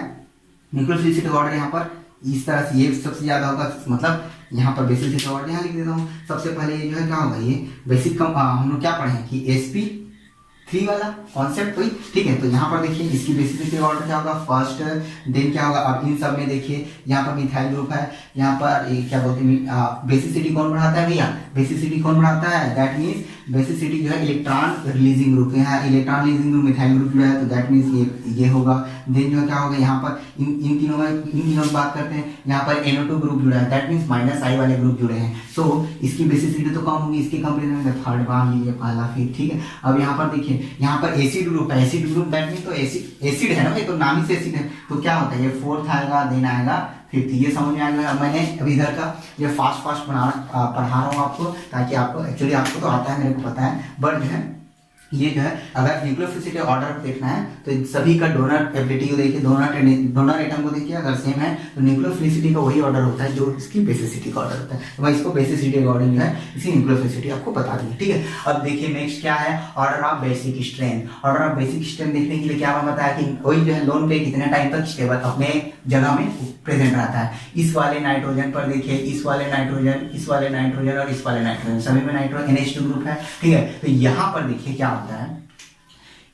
न्यूक्लियोफिलिसिटी का ऑर्डर यहाँ पर इस तरह से, ये सबसे ज्यादा होगा, मतलब यहाँ पर बेसिसिटी का ऑर्डर यहाँ लिख देता हूँ। सबसे पहले ये जो है क्या होगा? ये बेसिक हम लोग क्या पढ़े कि sp3 वाला कॉन्सेप्ट हुई, ठीक है। तो यहाँ पर देखिए इसकी बेसिसिटी ऑर्डर क्या होगा? फर्स्ट, देन क्या होगा? अब इन सब में देखिए यहाँ पर मिथाइल ग्रुप है, यहाँ पर क्या बोलते हैं बेसिसिटी कौन बढ़ाता है भैया? बेसिसिटी कौन बढ़ाता है? दैट मीन्स बेसिसिटी जो है इलेक्ट्रॉन रिलीजिंग ग्रुप, यहाँ electron releasing group methyl group जो है, तो दैट मीन्स ये होगा। देन जो है क्या होगा? यहाँ पर इन तीनों की बात करते हैं, यहाँ पर NO2 ग्रुप जुड़ा है, दैट मीन्स -I वाले ग्रुप जुड़े हैं। सो इसकी बेसिसिटी तो कम होगी, इसके कंपेरिजन में थर्ड मान लीजिए पहला, फिर, ठीक है। अब यहाँ पर देखिए यहाँ पर एसिड ग्रुप है, एसिड ग्रुप दैट मीन तो एसिड है ना भाई, तो नाम ही से एसिड है, तो क्या होता है? ये फोर्थ आएगा, देन आएगा फिफ्थ, ये समझ में आएगा। अब मैंने अभी इधर का ये फास्ट पढ़ा रहा हूँ आपको, ताकि आपको एक्चुअली आपको तो आता है, मेरे को पता है, बट जो है ये जो है अगर न्यूक्लियोफिलिसिटी ऑर्डर देखना है तो सभी का डोनर एबिलिटी को देखिए, डोनर एटम को देखिए, अगर सेम है तो न्यूक्लियोफिलिसिटी का वही ऑर्डर होता है जो इसकी बेसिसिटी का ऑर्डर होता है। तो मैं इसको बेसिसिटी अकॉर्डिंग जो है इसी न्यूक्लियोफिलिसिटी आपको बता देंगे, ठीक है। अब देखिए नेक्स्ट क्या है, order of basic strength. Order of basic strength देखने के लिए क्या मैं बताया कि वही जो है लोन पे कितने टाइम तक स्टेबल अपने जगह में प्रेजेंट रहता है। इस वाले नाइट्रोजन पर देखिए, इस वाले नाइट्रोजन, इस वाले नाइट्रोजन और इस वाले नाइट्रोजन, सभी में नाइट्रोजन NH2 ग्रुप है, ठीक है। तो यहाँ पर देखिए क्या होता है,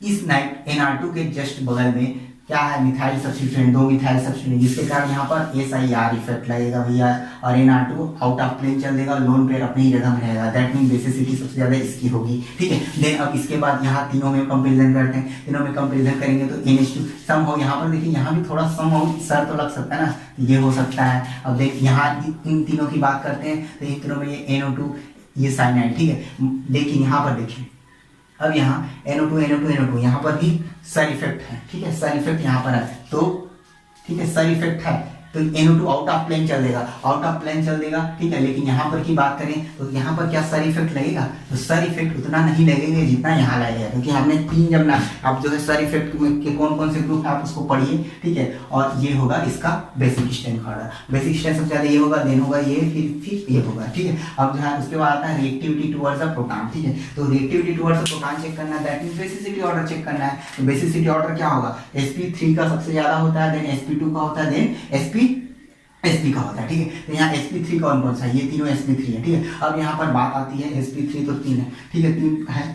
इस NR2 के जस्ट बगल में क्या है, मिथाइल सब्स्टिट्यूएंट, 2 मिथाइल सब्स्टिट्यूएंट, जिसके कारण यहाँ पर SIR इफेक्ट लगेगा भैया, और NR2 आउट ऑफ प्लेन चल देगा, लोन पेयर अपनी ही जगह में रहेगा। दैट मीन बेसिसिटी सबसे ज्यादा इसकी होगी, ठीक है। देन अब इसके बाद यहाँ तीनों में कंपेरिजन करते हैं, तीनों में कंपेरिजन करेंगे तो NH2 सम हो, यहाँ पर देखिए यहाँ भी थोड़ा सम हो, सर तो लग सकता है ना, ये हो सकता है। अब देख यहाँ इन तीनों की बात करते हैं तो इन तीनों में ये NO2, ये साइनाइड, ठीक है। देखिए यहाँ पर देखिए, अब यहाँ NO2 यहाँ पर भी सर इफेक्ट है, ठीक है, सर इफेक्ट यहाँ पर है, तो ठीक है सर इफेक्ट है तो NO2 आउट ऑफ प्लेन चल देगा, आउट ऑफ प्लेन चल देगा, ठीक है। लेकिन यहाँ पर की बात करें तो यहाँ पर क्या सर इफेक्ट लगेगा, तो सर इफेक्ट उतना नहीं लगेगा जितना यहाँ लगेगा, क्योंकि हमने 3 जब ना, अब जो है सर इफेक्ट के कौन कौन से ग्रुप है आप उसको पढ़िए, ठीक है। और ये होगा इसका बेसिक स्ट्रेंथ का ऑर्डर, बेसिक स्ट्रेंथ सबसे ज्यादा ये होगा, देन होगा ये, फिर ये होगा, ठीक है। अब जो है उसके बाद आता है रिएक्टिविटी टुवर्ड्स द प्रोटॉन, ठीक है। तो reactivity towards the proton check करना है, that means basicity order check करना है। तो बेसिसिटी ऑर्डर क्या होगा, sp3 का सबसे ज्यादा होता है, देन sp2 का होता है, देन sp का होता है, ठीक है। तो यहाँ sp3 कौन कौन सा है, ये तीनों sp3 है, ठीक है। अब यहाँ पर बात आती है sp3 तो 3 है, ठीक है, 3 है।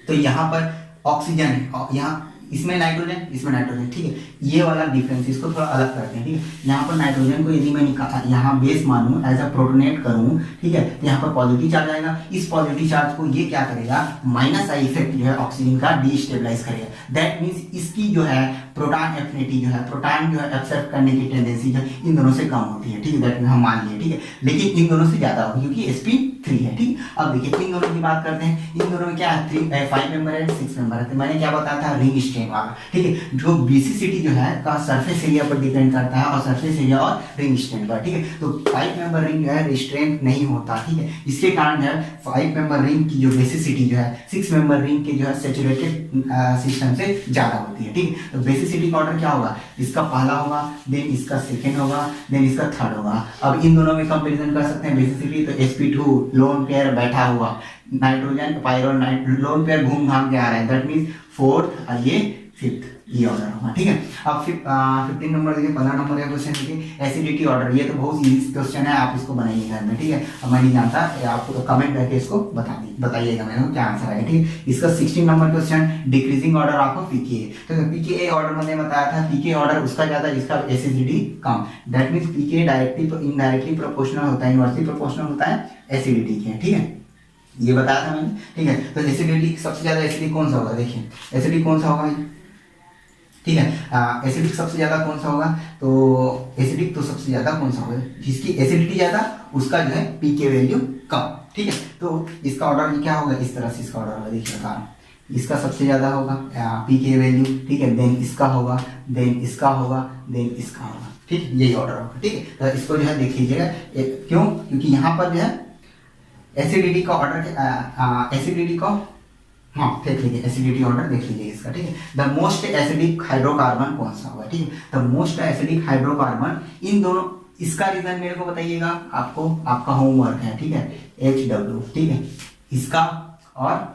तो यहाँ पर ऑक्सीजन है, यहाँ इसमें नाइट्रोजन, इसमें नाइट्रोजन, ठीक है। ये वाला डिफरेंस इसको थोड़ा अलग करते हैं, ठीक है। यहाँ पर नाइट्रोजन को यदि मैं यहाँ बेस मानूं, एज अ प्रोटोनेट करूं, ठीक है, तो यहाँ पर पॉजिटिव चार्ज आएगा। इस पॉजिटिव चार्ज को ये क्या करेगा, -I इफेक्ट जो है ऑक्सीजन का डिस्टेबलाइज करेगा। दैट मीन्स इसकी जो है प्रोटॉन एफिनिटी जो है, प्रोटॉन जो है एक्सेप्ट करने की टेंडेंसी जो इन दोनों से कम होती है, ठीक है। दैट मीन्स हम मान लिए, ठीक है, लेकिन इन दोनों से ज्यादा होगी क्योंकि sp3 है, ठीक। अब देखिए इन दोनों की बात करते हैं, इन दोनों में क्या है, 5 मेंबर है, 6 मेंबर है। तो मैंने क्या बताया था, रिंग स्ट्रेन वाला, ठीक है। जो बेसिसिटी जो है का सरफेस एरिया पर डिपेंड करता है, और सरफेस एरिया और रिंग स्ट्रेन पर, ठीक है। तो 5 मेंबर रिंग जो है रिस्ट्रेंट नहीं होता, ठीक है। इसके कारण जो है 5 मेंबर रिंग की जो बेसिसिटी जो है 6 मेंबर रिंग के जो है सैचुरेटेड सिस्टम से ज्यादा होती है, ठीक है। तो बेसिसिटी का ऑर्डर क्या होगा, इसका पहला होगा, देन इसका सेकेंड होगा, देन इसका थर्ड होगा। अब इन दोनों में कंपैरिजन कर सकते हैं बेसिसिटी, तो sp2 लोन पेयर बैठा हुआ, नाइट्रोजन पायरोल लोन पेयर घूम घाम के आ रहा है, दैट मींस 4th और ये 5th, ये ऑर्डर होगा, ठीक है। अब 15 नंबर देखिए, 15 नंबर का क्वेश्चन देखिए, एसिडिटी ऑर्डर। ये तो बहुत इजी क्वेश्चन है, आप इसको बनाइए घर में, ठीक है। अब मैं नहीं जानता, आप कमेंट करके इसको बताइएगा मेरे को क्या आंसर आएगा, ठीक है। इसका 16 number question, decreasing order of pKa. तो पीकेए ऑर्डर मैंने बताया था, पीकेए ऑर्डर उसका ज्यादा जिसका acidity come, that means pKa directly indirectly proportional होता है, इनवर्सली प्रोपोर्शनल होता है एसिडिटी के, ठीक है, ये बताया था मैंने, ठीक है। तो एसिडिटी सबसे ज्यादा एसिडिक कौन सा होगा, देखिए एसिडिक कौन सा होगा, ठीक है। एसिडिक सबसे ज्यादा कौन सा होगा, तो एसिडिक तो सबसे ज्यादा कौन सा होगा, जिसकी एसिडिटी ज्यादा उसका जो है पीके वैल्यू कम, ठीक है। तो इसका ऑर्डर क्या होगा, इस तरह से इसका ऑर्डर होगा, देखिए बता रहा हूं, इसका सबसे ज्यादा होगा पीके वैल्यू, ठीक है, देन इसका होगा, देन इसका होगा, देन इसका होगा, ठीक है, यही ऑर्डर होगा, ठीक है। तो इसको जो है देख लीजिएगा, क्यों, क्योंकि यहाँ पर जो है एसिडिटी का ऑर्डर, एसिडिटी का, हाँ देख लीजिए एसिडिटी ऑर्डर देख लीजिए इसका, ठीक है। द मोस्ट एसिडिक हाइड्रोकार्बन कौन सा होगा, ठीक है। द मोस्ट एसिडिक हाइड्रोकार्बन, इन दोनों, इसका रीजन मेरे को बताइएगा, आपको आपका होमवर्क है, ठीक है, HW, ठीक है, इसका। और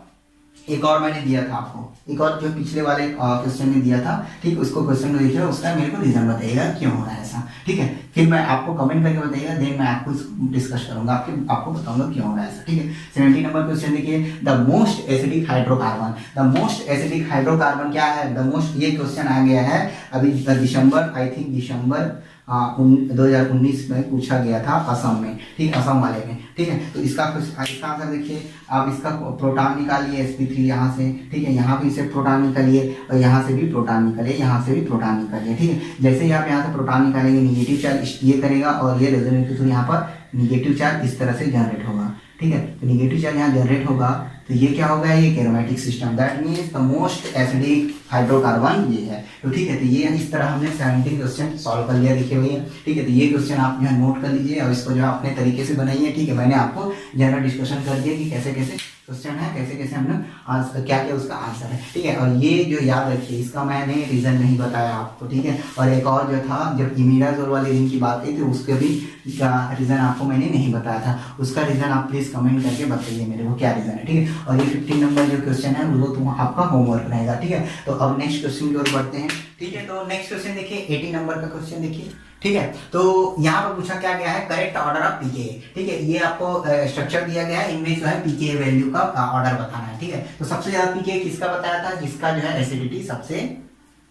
एक और मैंने दिया था आपको, एक और जो पिछले वाले क्वेश्चन में दिया था, ठीक, उसको क्वेश्चन में देखिए, उसका मेरे को रीजन बताइएगा क्यों हो रहा है ऐसा, ठीक है। फिर मैं आपको कमेंट करके बताइएगा, देन मैं आपको डिस्कस करूंगा, आपको बताऊंगा क्यों हो रहा है ऐसा, ठीक है। 17 नंबर क्वेश्चन देखिए, the most acidic hydrocarbon. The most acidic hydrocarbon क्या है, द मोस्ट, ये क्वेश्चन आ गया है अभी दिसंबर, आई थिंक दिसंबर 2019 में पूछा गया था असम में, ठीक, असम वाले में, ठीक है। तो इसका आंसर देखिए, आप इसका प्रोटॉन निकालिए sp3 यहाँ से, ठीक है, यहाँ भी से प्रोटॉन निकालिए, और यहाँ से भी प्रोटॉन निकालिए, यहाँ से भी प्रोटॉन निकालिए, ठीक है। जैसे ही आप यहाँ से प्रोटॉन निकालेंगे, निगेटिव चार्ज ये करेगा, और ये रेजोनेटिव यहाँ पर निगेटिव चार्ज इस तरह से जनरेट होगा, ठीक है। तो निगेटिव चार्ज यहाँ जनरेट होगा, तो ये क्या होगा, ये aromatic system, that means the most acidic hydrocarbon ये है, तो ठीक है। तो ये इस तरह हमने 17 क्वेश्चन सॉल्व कर लिया, देखिए भैया, ठीक है। तो ये क्वेश्चन आप जो है नोट कर लीजिए, और इसको जो है अपने तरीके से बनाइए, ठीक है। मैंने आपको जनरल डिस्कशन कर दिया कि कैसे कैसे क्वेश्चन है, कैसे कैसे हमने आंसर क्या क्या उसका आंसर है, ठीक है। और ये जो याद रखिए, इसका मैंने रीजन नहीं बताया आपको, ठीक है। और एक और जो था, जब इमिडाजोल वाले रिंग की बात की थी, उसके भी रीजन आपको मैंने नहीं बताया था, उसका रीजन आप प्लीज कमेंट करके बताइए मेरे को क्या रीजन है, ठीक है। और ये 15 नंबर जो क्वेश्चन है वो तुम आपका होमवर्क रहेगा, ठीक है। तो अब नेक्स्ट क्वेश्चन की ओर बढ़ते हैं, ठीक है। तो नेक्स्ट क्वेश्चन देखिए, 18 नंबर का क्वेश्चन देखिए, ठीक है। तो यहाँ पर पूछा क्या गया है, करेक्ट ऑर्डर ऑफ पीके, ठीक है। ये आपको स्ट्रक्चर दिया गया है, इनमें जो है पीके वैल्यू का ऑर्डर बताना है, ठीक है। तो सबसे ज्यादा पीके किसका बताया था, जिसका जो है एसिडिटी सबसे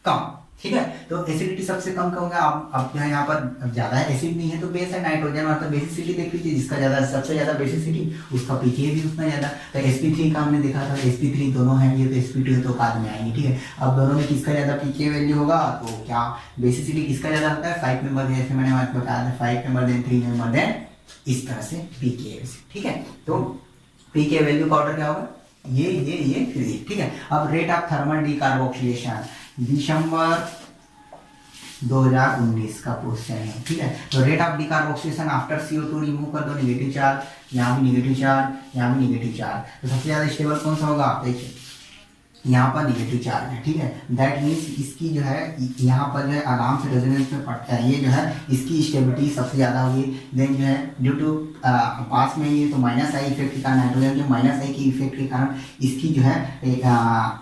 कम, ठीक है। तो एसिडिटी सबसे कम का होगा, अब जो है यहाँ पर ज्यादा एसिड नहीं है तो बेस है, नाइट्रोजन और तो बेसिसिटी देख लीजिए, जिसका ज्यादा सबसे ज्यादा बेसिसिटी उसका पीके भी उतना ज्यादा। तो sp3 का हमने देखा था, sp3 दोनों हैं, ये तो sp2 है तो बाद में आएंगे, ठीक है। अब दोनों में किसका ज्यादा पीके वैल्यू होगा, तो क्या बेसिसिटी किसका ज्यादा होता है, 5 मेंबर, जैसे मैंने आपको बताया था 5 मेंबर देन 3 मेंबर देन, इस तरह से पीके, ठीक है। तो पीके वैल्यू का ऑर्डर क्या होगा, ये फिर, ठीक है। अब रेट ऑफ थर्मल डीकार्बोक्सिलेशन दिसंबर 2019 का क्वेश्चन है, ठीक है। तो rate of decarboxylation after CO2 remove कर दो, नेगेटिव चार्ज, यहाँ भी नेगेटिव चार्ज, यहाँ भी नेगेटिव चार्ज, तो सबसे ज्यादा स्टेबल कौन सा होगा, देखिए यहाँ पर नेगेटिव चार्ज है, ठीक है। दैट मीन्स इसकी जो है यहाँ पर जो है आराम से रेजोनेंस में पड़ता है, ये जो है इसकी स्टेबिलिटी सबसे ज़्यादा होगी। देन जो है ड्यू टू पास में ये तो माइनस आई इफेक्ट के कारण, नाइट्रोजन के माइनस आई की इफेक्ट के कारण इसकी जो है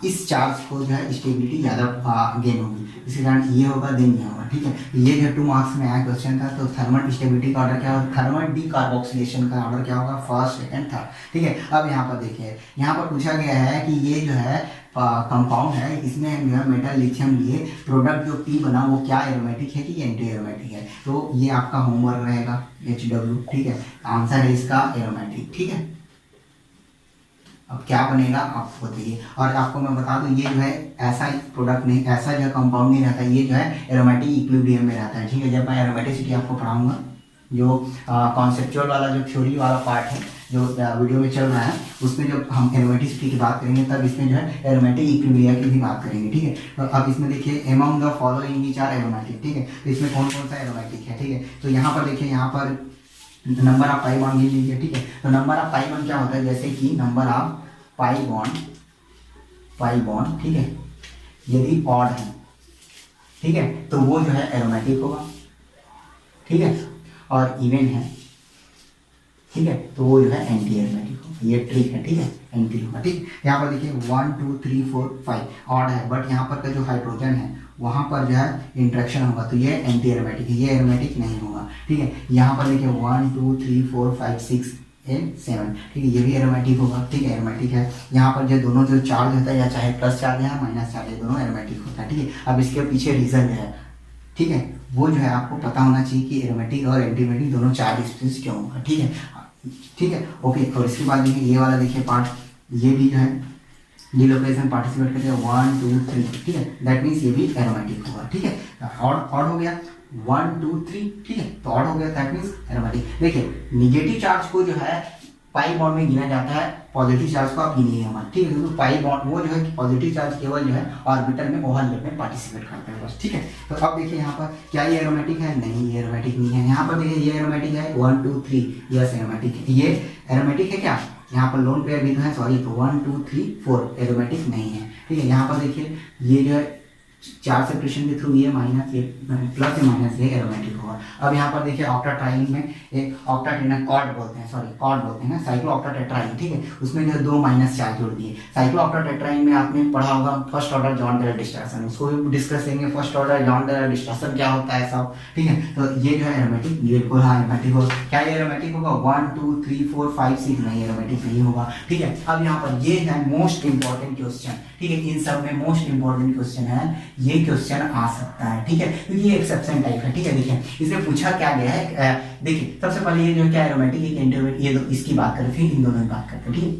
इस चार्ज को जो है स्टेबिलिटी ज़्यादा गेन होगी, इसके कारण ये होगा, देन ये होगा, ठीक है। ये जो 2 मार्क्स में आया क्वेश्चन था। तो थर्मल स्टेबिलिटी का ऑर्डर क्या होगा, थर्मल डीकार्बोक्सिलेशन का ऑर्डर क्या होगा, फर्स्ट सेकंड थर्ड, ठीक है। अब यहाँ पर देखिए, यहाँ पर पूछा गया है कि ये जो है कंपाउंड है, इसमें हम जो है मेटल लिथियम लिए, प्रोडक्ट जो पी बना वो क्या एरोमेटिक है कि एंटी एरोमेटिक है, तो ये आपका होमवर्क रहेगा HW, ठीक है। आंसर है इसका एरोमेटिक, ठीक है। अब क्या बनेगा आपको बताइए, और आपको मैं बता दूं, ये जो है ऐसा प्रोडक्ट नहीं, ऐसा जो कंपाउंड नहीं रहता, ये जो है एरोमेटिक इक्विलिब्रियम में रहता है, ठीक है। जब मैं एरोमेटिसिटी आपको पढ़ाऊंगा, जो कॉन्सेप्चुअल वाला जो थ्योरी वाला पार्ट है जो वीडियो में चल रहा है, उसमें जब हम एरोमेटिसिटी की बात करेंगे तब इसमें जो है एरोमेटिक इक्विलिब्रियम की भी बात करेंगे, ठीक है। तो अब इसमें देखिए, among the following which are aromatic, ठीक है। तो इसमें कौन कौन सा एरोमेटिक है, ठीक है। तो यहाँ पर देखिए, यहाँ पर नंबर ऑफ पाई बॉन्ड गिन लीजिए, ठीक है। तो नंबर ऑफ पाई बॉन्ड क्या होता है, जैसे कि नंबर ऑफ पाई बॉन्ड, ठीक है, यदि ऑड है, ठीक है, तो वो जो है एरोमेटिक होगा, ठीक है। और इवन है, ठीक है, तो वो जो है एंटी एरोमेटिक होगा, ये ट्रिक है, ठीक है, एंटी होगा, ठीक। यहाँ पर देखिए 1 2 3 4 5 ऑड है, बट यहाँ पर का जो हाइड्रोजन है वहाँ पर जो है इंट्रैक्शन होगा, तो ये एंटी एरोमेटिक है, ये एरोमेटिक नहीं होगा, ठीक है। यहाँ पर देखिए 1 2 3 4 5 6 7, ठीक है, ये भी एरोमेटिक होगा, ठीक है, एरोमेटिक है। यहाँ पर जो दोनों जो चार्ज होता है, या चाहे प्लस चार्ज है माइनस चार्ज है, दोनों एरोमेटिक होता है, ठीक है। अब इसके पीछे रीजन है, ठीक है, वो जो है आपको पता होना चाहिए कि एरोमेटिक और एंटीमेटिक दोनों चार्ज स्पीसीज क्यों होगा, ठीक है, ठीक है, ओके। और इसके बाद देखिए ये वाला देखिए पार्ट, ये भी जो है डिलोकेशन पार्टिसिपेट करते हैं 1 2 3, ठीक है, दैट मीन्स ये भी एरोमेटिक होगा, ठीक है। ऑड हो गया 1 2 3, ठीक है, तो ऑड हो गया, दैट मीन्स एरोमेटिक। देखिए निगेटिव चार्ज को जो है पाई बॉन्ड में गिना जाता है, पॉजिटिव चार्ज को आप गिनिए मत, ठीक है, क्योंकि पाई बॉन्ड वो जो है पॉजिटिव चार्ज केवल जो है ऑर्बिटल में ओवरलैप में पार्टिसिपेट करते हैं बस, ठीक है। तो अब देखिए यहाँ पर क्या ये एरोमेटिक है, नहीं ये एरोमेटिक नहीं है। यहाँ पर देखिए ये एरोमेटिक है 1 2 3, यस एरोमेटिक है, ये एरोमेटिक है क्या, यहाँ पर लोन पेयर भी तो है, सॉरी, तो 1 2 3 4 एरोमेटिक नहीं है, ठीक है। यहाँ पर देखिए ये जो है चार सेपरेशन के थ्रू ये माइनस, ये प्लस, ये माइनस, ये एरोमेटिक होगा। अब यहाँ पर देखिए ऑक्टाट्राइन में एक ऑक्टाटेट्रा कॉर्ड बोलते हैं, सॉरी कॉर्ड बोलते हैं ना, साइक्लो ऑक्टाटेट्राइन, ठीक है, उसमें जो 2 माइनस चार्ज जोड़ दिए। साइक्लो ऑक्टाटेट्राइन में आपने पढ़ा होगा first order John dealer destruction, उसको भी डिस्कस करेंगे, first order John dealer destruction क्या होता है सब, ठीक है। तो ये जो है एरोमेटिक, बिल्कुल हाँ एरोमेटिक होगा। क्या ये एरोमेटिक होगा 1 2 3 4 5 6, नहीं एरोमेटिक नहीं होगा, ठीक है। अब यहाँ पर ये है मोस्ट इंपॉर्टेंट क्वेश्चन, ठीक है, इन सब में मोस्ट इंपॉर्टेंट क्वेश्चन है, ये क्वेश्चन आ सकता है, ठीक है, क्योंकि ये एक्सेप्शन टाइप है, ठीक है। देखिए इसमें पूछा क्या गया है, देखिए सबसे पहले ये जो क्या एरोमेटिक है एंटीएरोमेटिक, ये इसकी बात करें, फिर इन दोनों की बात करते हैं, ठीक है।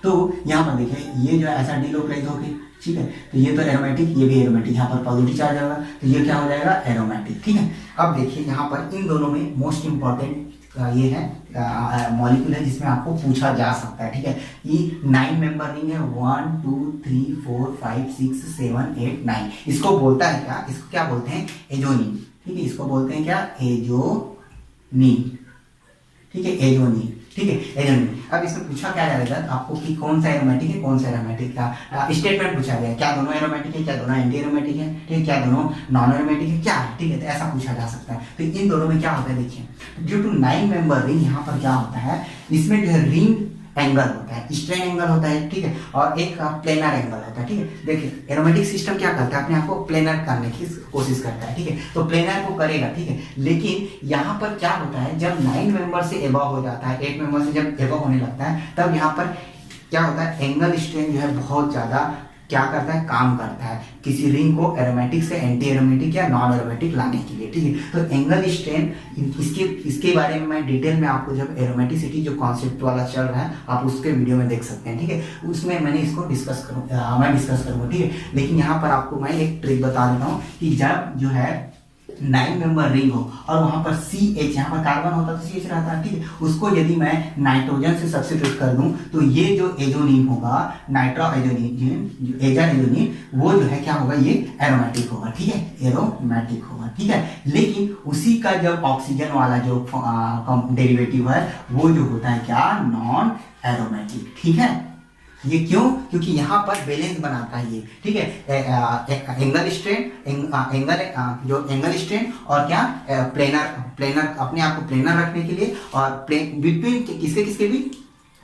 तो यहाँ पर देखिए ये जो है ऐसा डिलोक्लाइज होगी, ठीक है, तो ये तो एरोमेटिक, ये भी एरोमेटिक, यहाँ पर पॉजिटिव चार्ज होगा तो ये क्या हो जाएगा एरोमेटिक, ठीक है। अब देखिए यहाँ पर इन दोनों में मोस्ट इंपॉर्टेंट ये है मॉलिक्यूल है जिसमें आपको पूछा जा सकता है, ठीक है। ये 9 मेंबर रिंग है, 1 2 3 4 5 6 7 8 9, इसको बोलता है क्या, इसको क्या बोलते हैं एजोनिन, ठीक है, इसको बोलते हैं क्या एजोनिन, ठीक है, एजोनिन, ठीक है, एरोमेटिक। अब इसमें पूछा क्या जा रहा था आपको कि कौन सा एरोमेटिक है, कौन सा एरोमेटिक का स्टेटमेंट पूछा गया, क्या दोनों एरोमेटिक है, क्या दोनों एंटी एरोमेटिक है, ठीक है, क्या दोनों नॉन एरोमेटिक है, क्या है, ठीक है, तो ऐसा पूछा जा सकता है। तो इन दोनों में क्या होता है देखिए, ड्यू टू 9 मेंबर रिंग, यहाँ पर क्या होता है, इसमें जो है रिंग एंगल होता है, स्ट्रेन एंगल होता है, ठीक है, और एक प्लेनर एंगल होता है, ठीक है। देखिए एरोमेटिक सिस्टम क्या करता है, अपने आप को प्लेनर करने की कोशिश करता है, ठीक है, तो प्लेनर को करेगा, ठीक है। लेकिन यहाँ पर क्या होता है, जब 9 मेंबर से एबव हो जाता है, 8 मेंबर से जब एबव होने लगता है, तब यहाँ पर क्या होता है, एंगल स्ट्रेन जो है बहुत ज्यादा क्या करता है, काम करता है किसी रिंग को एरोमेटिक से एंटी एरोमेटिक या नॉन एरोमेटिक लाने के लिए, ठीक है। तो एंगल स्ट्रेन इसके बारे में मैं डिटेल में आपको, जब एरोमेटिसिटी जो कॉन्सेप्ट वाला चल रहा है, आप उसके वीडियो में देख सकते हैं, ठीक है, उसमें मैंने इसको डिस्कस करूँगा, ठीक है। लेकिन यहाँ पर आपको मैं एक ट्रिक बता देता हूँ कि जब जो है 9 मेंबर रिंग हो और वहां पर CH, यहाँ पर कार्बन होता तो CH रहता है, ठीक है, उसको यदि मैं नाइट्रोजन से सब्स्टिट्यूट कर दूं तो ये जो एजोनिन होगा, नाइट्रो एजोनिन, एजर एजोनिन, वो जो है क्या होगा, ये एरोमेटिक होगा, ठीक है, एरोमेटिक होगा, ठीक है। लेकिन उसी का जब ऑक्सीजन वाला जो डेरिवेटिव है वो जो होता है क्या, नॉन एरोमेटिक, ठीक है। ये क्यों, क्योंकि यहाँ पर बैलेंस बनाता है ये, ठीक है, एंगल स्ट्रेन, जो एंगल स्ट्रेन और क्या प्लेनर अपने आप को प्लेनर रखने के लिए, और बिटवीन किसके बीच,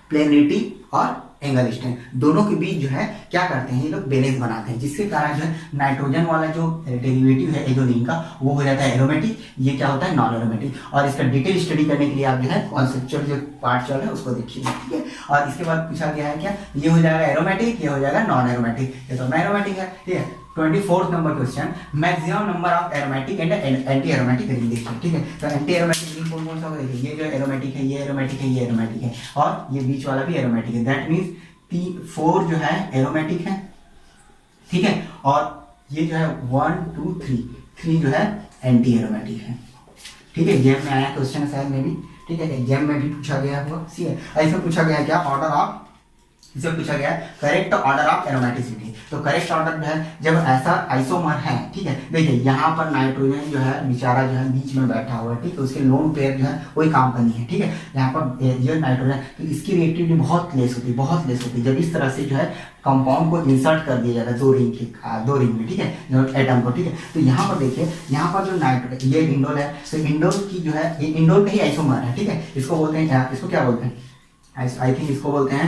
प्लेनिटी और एंगल स्ट्रेन दोनों के बीच जो है क्या करते हैं, ये लोग बैलेंस बनाते हैं, जिसके कारण जो है नाइट्रोजन वाला जो डेरिवेटिव है एजोनिन का, वो हो जाता है एरोमेटिक, ये क्या होता है, नॉन एरोमेटिक। और इसका डिटेल स्टडी करने के लिए आप जो है कॉन्सेप्चुअल जो पार्ट चल रहा है उसको देखिए, ठीक है। और इसके बाद पूछा गया है क्या, ये हो जाएगा एरोमेटिक, ये हो जाएगा नॉन एरोमेटिक, ये तो एरोमेटिक है, ठीक है। 24th number question, maximum number of aromatic and anti aromatic ring देखिए, ठीक है। तो एंटी एरोमेटिक रिंग कौन कौन सा होगा, देखिए ये जो एरोमेटिक है, ये एरोमेटिक है, ये एरोमेटिक है, और ये बीच वाला भी एरोमेटिक है, दैट मीन्स 4 जो है एरोमेटिक है, ठीक है, और ये जो है 1 2 3 जो है एंटी एरोमेटिक है, ठीक है। एग्जाम में आया क्वेश्चन शायद में भी, ठीक है, एग्जाम में भी पूछा गया हुआ, ठीक है। ऐसे पूछा गया क्या, ऑर्डर ऑफ, इसे पूछा गया करेक्ट ऑर्डर ऑफ एरोमेटिसिटी। तो करेक्ट ऑर्डर जो है, जब ऐसा आइसोमर है, ठीक है, देखिए यहाँ पर नाइट्रोजन जो है बेचारा जो है बीच में बैठा हुआ है, ठीक है, उसके लोन पेयर जो है वही काम करनी है, ठीक है। यहाँ पर जो नाइट्रोजन, तो इसकी रिएक्टिविटी बहुत लेस होती है, जब इस तरह से जो है कंपाउंड को इंसर्ट कर दिया जाता है दो रिंग में, ठीक है, जो एटम को, ठीक है। तो यहाँ पर देखिए, यहाँ पर जो नाइट्रोजन, ये इंडोल है, तो इंडोल की जो है, ये इंडोल का ही आइसोमर है, ठीक है। इसको बोलते हैं, इसको क्या बोलते हैं, आई थिंक इसको बोलते हैं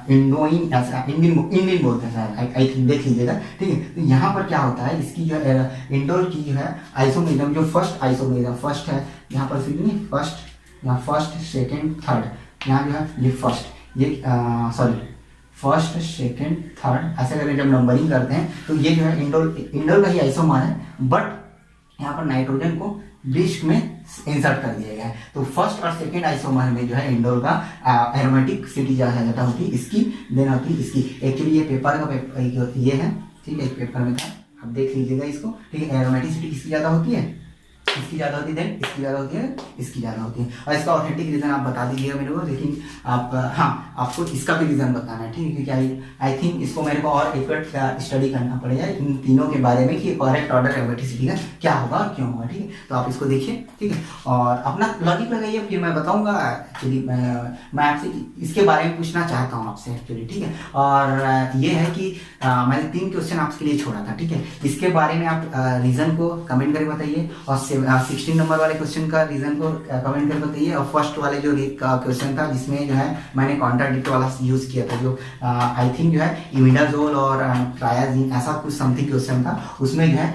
इंडोइन, इंडियन बोलते हैं शायद, आई थिंक देख लीजिएगा, ठीक है। तो यहाँ पर क्या होता है, इसकी जो इंडोल की जो है आइसोमेरिज्म, जो फर्स्ट आइसोमेरिज्म फर्स्ट है, यहाँ पर नहीं फर्स्ट, यहाँ फर्स्ट सेकेंड थर्ड, यहाँ जो है ये फर्स्ट, ये सॉरी फर्स्ट सेकेंड थर्ड, ऐसे करके जब नंबरिंग करते हैं तो ये जो है इंडोल का ही आइसोमर है, बट यहाँ पर नाइट्रोजन को डिस्क में इंसर्ट कर दिया गया है। तो फर्स्ट और सेकेंड आइसोमर में जो है इंडोल का एरोमेटिक सिटी ज्यादा होती है, इसकी देन होती है इसकी। एक्चुअली ये पेपर का ये है, ठीक है, एक पेपर में था, आप देख लीजिएगा इसको, ठीक है। एरोमेटिसिटी किसकी ज्यादा होती है, इसकी ज्यादा होती है, देन इसकी ज्यादा होती है, इसकी ज्यादा होती है। और इसका ऑथेंटिक रीजन आप बता दीजिएगा मेरे को, लेकिन आप हाँ आपको इसका भी रीजन बताना है, ठीक है, क्योंकि आई थिंक इसको मेरे को और एक स्टडी करना पड़ेगा इन तीनों के बारे में कि करेक्ट ऑर्डर एरोमेटिसिटी का क्या होगा और क्यों होगा, ठीक है। तो आप इसको देखिए, ठीक है, और अपना लॉजिक लगाइए, फिर मैं बताऊंगा। एक्चुअली मैं आपसे इसके बारे में पूछना चाहता हूँ आपसे एक्चुअली, ठीक है। और ये है कि मैंने 3 क्वेश्चन आपके लिए छोड़ा था, ठीक है, इसके बारे में आप रीजन को कमेंट करके बताइए, और 16 नंबर वाले क्वेश्चन का रीजन को कमेंट करके बताइए, और फर्स्ट वाले जो क्वेश्चन था जिसमें जो है मैंने कॉन्ट्राडिक्ट वाला यूज किया था, जो आई थिंक जो है इमिडाजोल और ट्रायाजीन ऐसा कुछ समथिंग क्वेश्चन था, उसमें जो है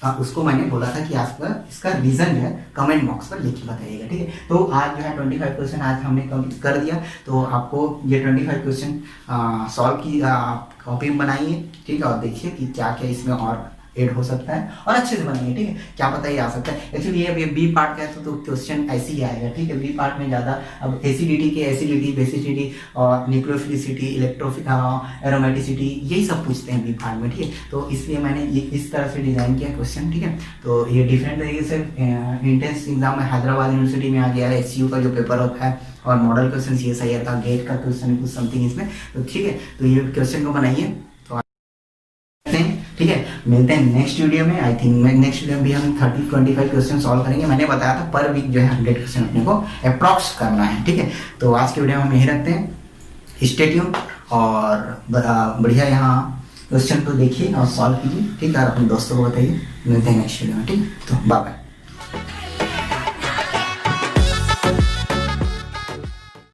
आप उसको मैंने बोला था कि आपका इसका रीजन जो है कमेंट बॉक्स पर लिख के बताइएगा, ठीक है। तो आज जो है 25 क्वेश्चन आज हमने कंप्लीट कर दिया। तो आपको ये 25 क्वेश्चन सॉल्व की कॉपी में बनाइए, ठीक है, और देखिए कि क्या क्या इसमें और ऐड हो सकता है, और अच्छे से बनाइए, ठीक है, क्या पता ही आ सकता है। एक्चुअली ये बी पार्ट का है तो क्वेश्चन ऐसे ही आएगा, ठीक है। बी पार्ट में ज़्यादा अब एसिडिटी, बेसिसिटी और न्यूक्लियोफिलिसिटी, एरोमेटिसिटी यही सब पूछते हैं बी पार्ट में, ठीक है। तो इसलिए मैंने ये इस तरह से डिज़ाइन किया क्वेश्चन, ठीक है। तो ये डिफरेंट तरीके से इंट्रेंस एग्जाम में हैदराबाद यूनिवर्सिटी में आ गया है, SCU का जो पेपर होता है, और मॉडल क्वेश्चन CSIR का, गेट का क्वेश्चन कुछ समथिंग इसमें, तो ठीक है। तो ये क्वेश्चन को बनाइए, ठीक है। मिलते हैं नेक्स्ट वीडियो में। आई थिंक नेक्स्ट वीडियो में भी हम 30-25 क्वेश्चन सॉल्व करेंगे। मैंने बताया था पर वीक जो है 100 क्वेश्चन अपने को अप्रॉक्स करना है, ठीक है। तो आज के वीडियो में हम यही रखते हैं। स्टे ट्यून और बढ़िया यहाँ क्वेश्चन को देखिए और सॉल्व कीजिए, ठीक है, और अपने दोस्तों को बताइए। मिलते हैं नेक्स्ट वीडियो में, ठीक है। तो बाय बाय।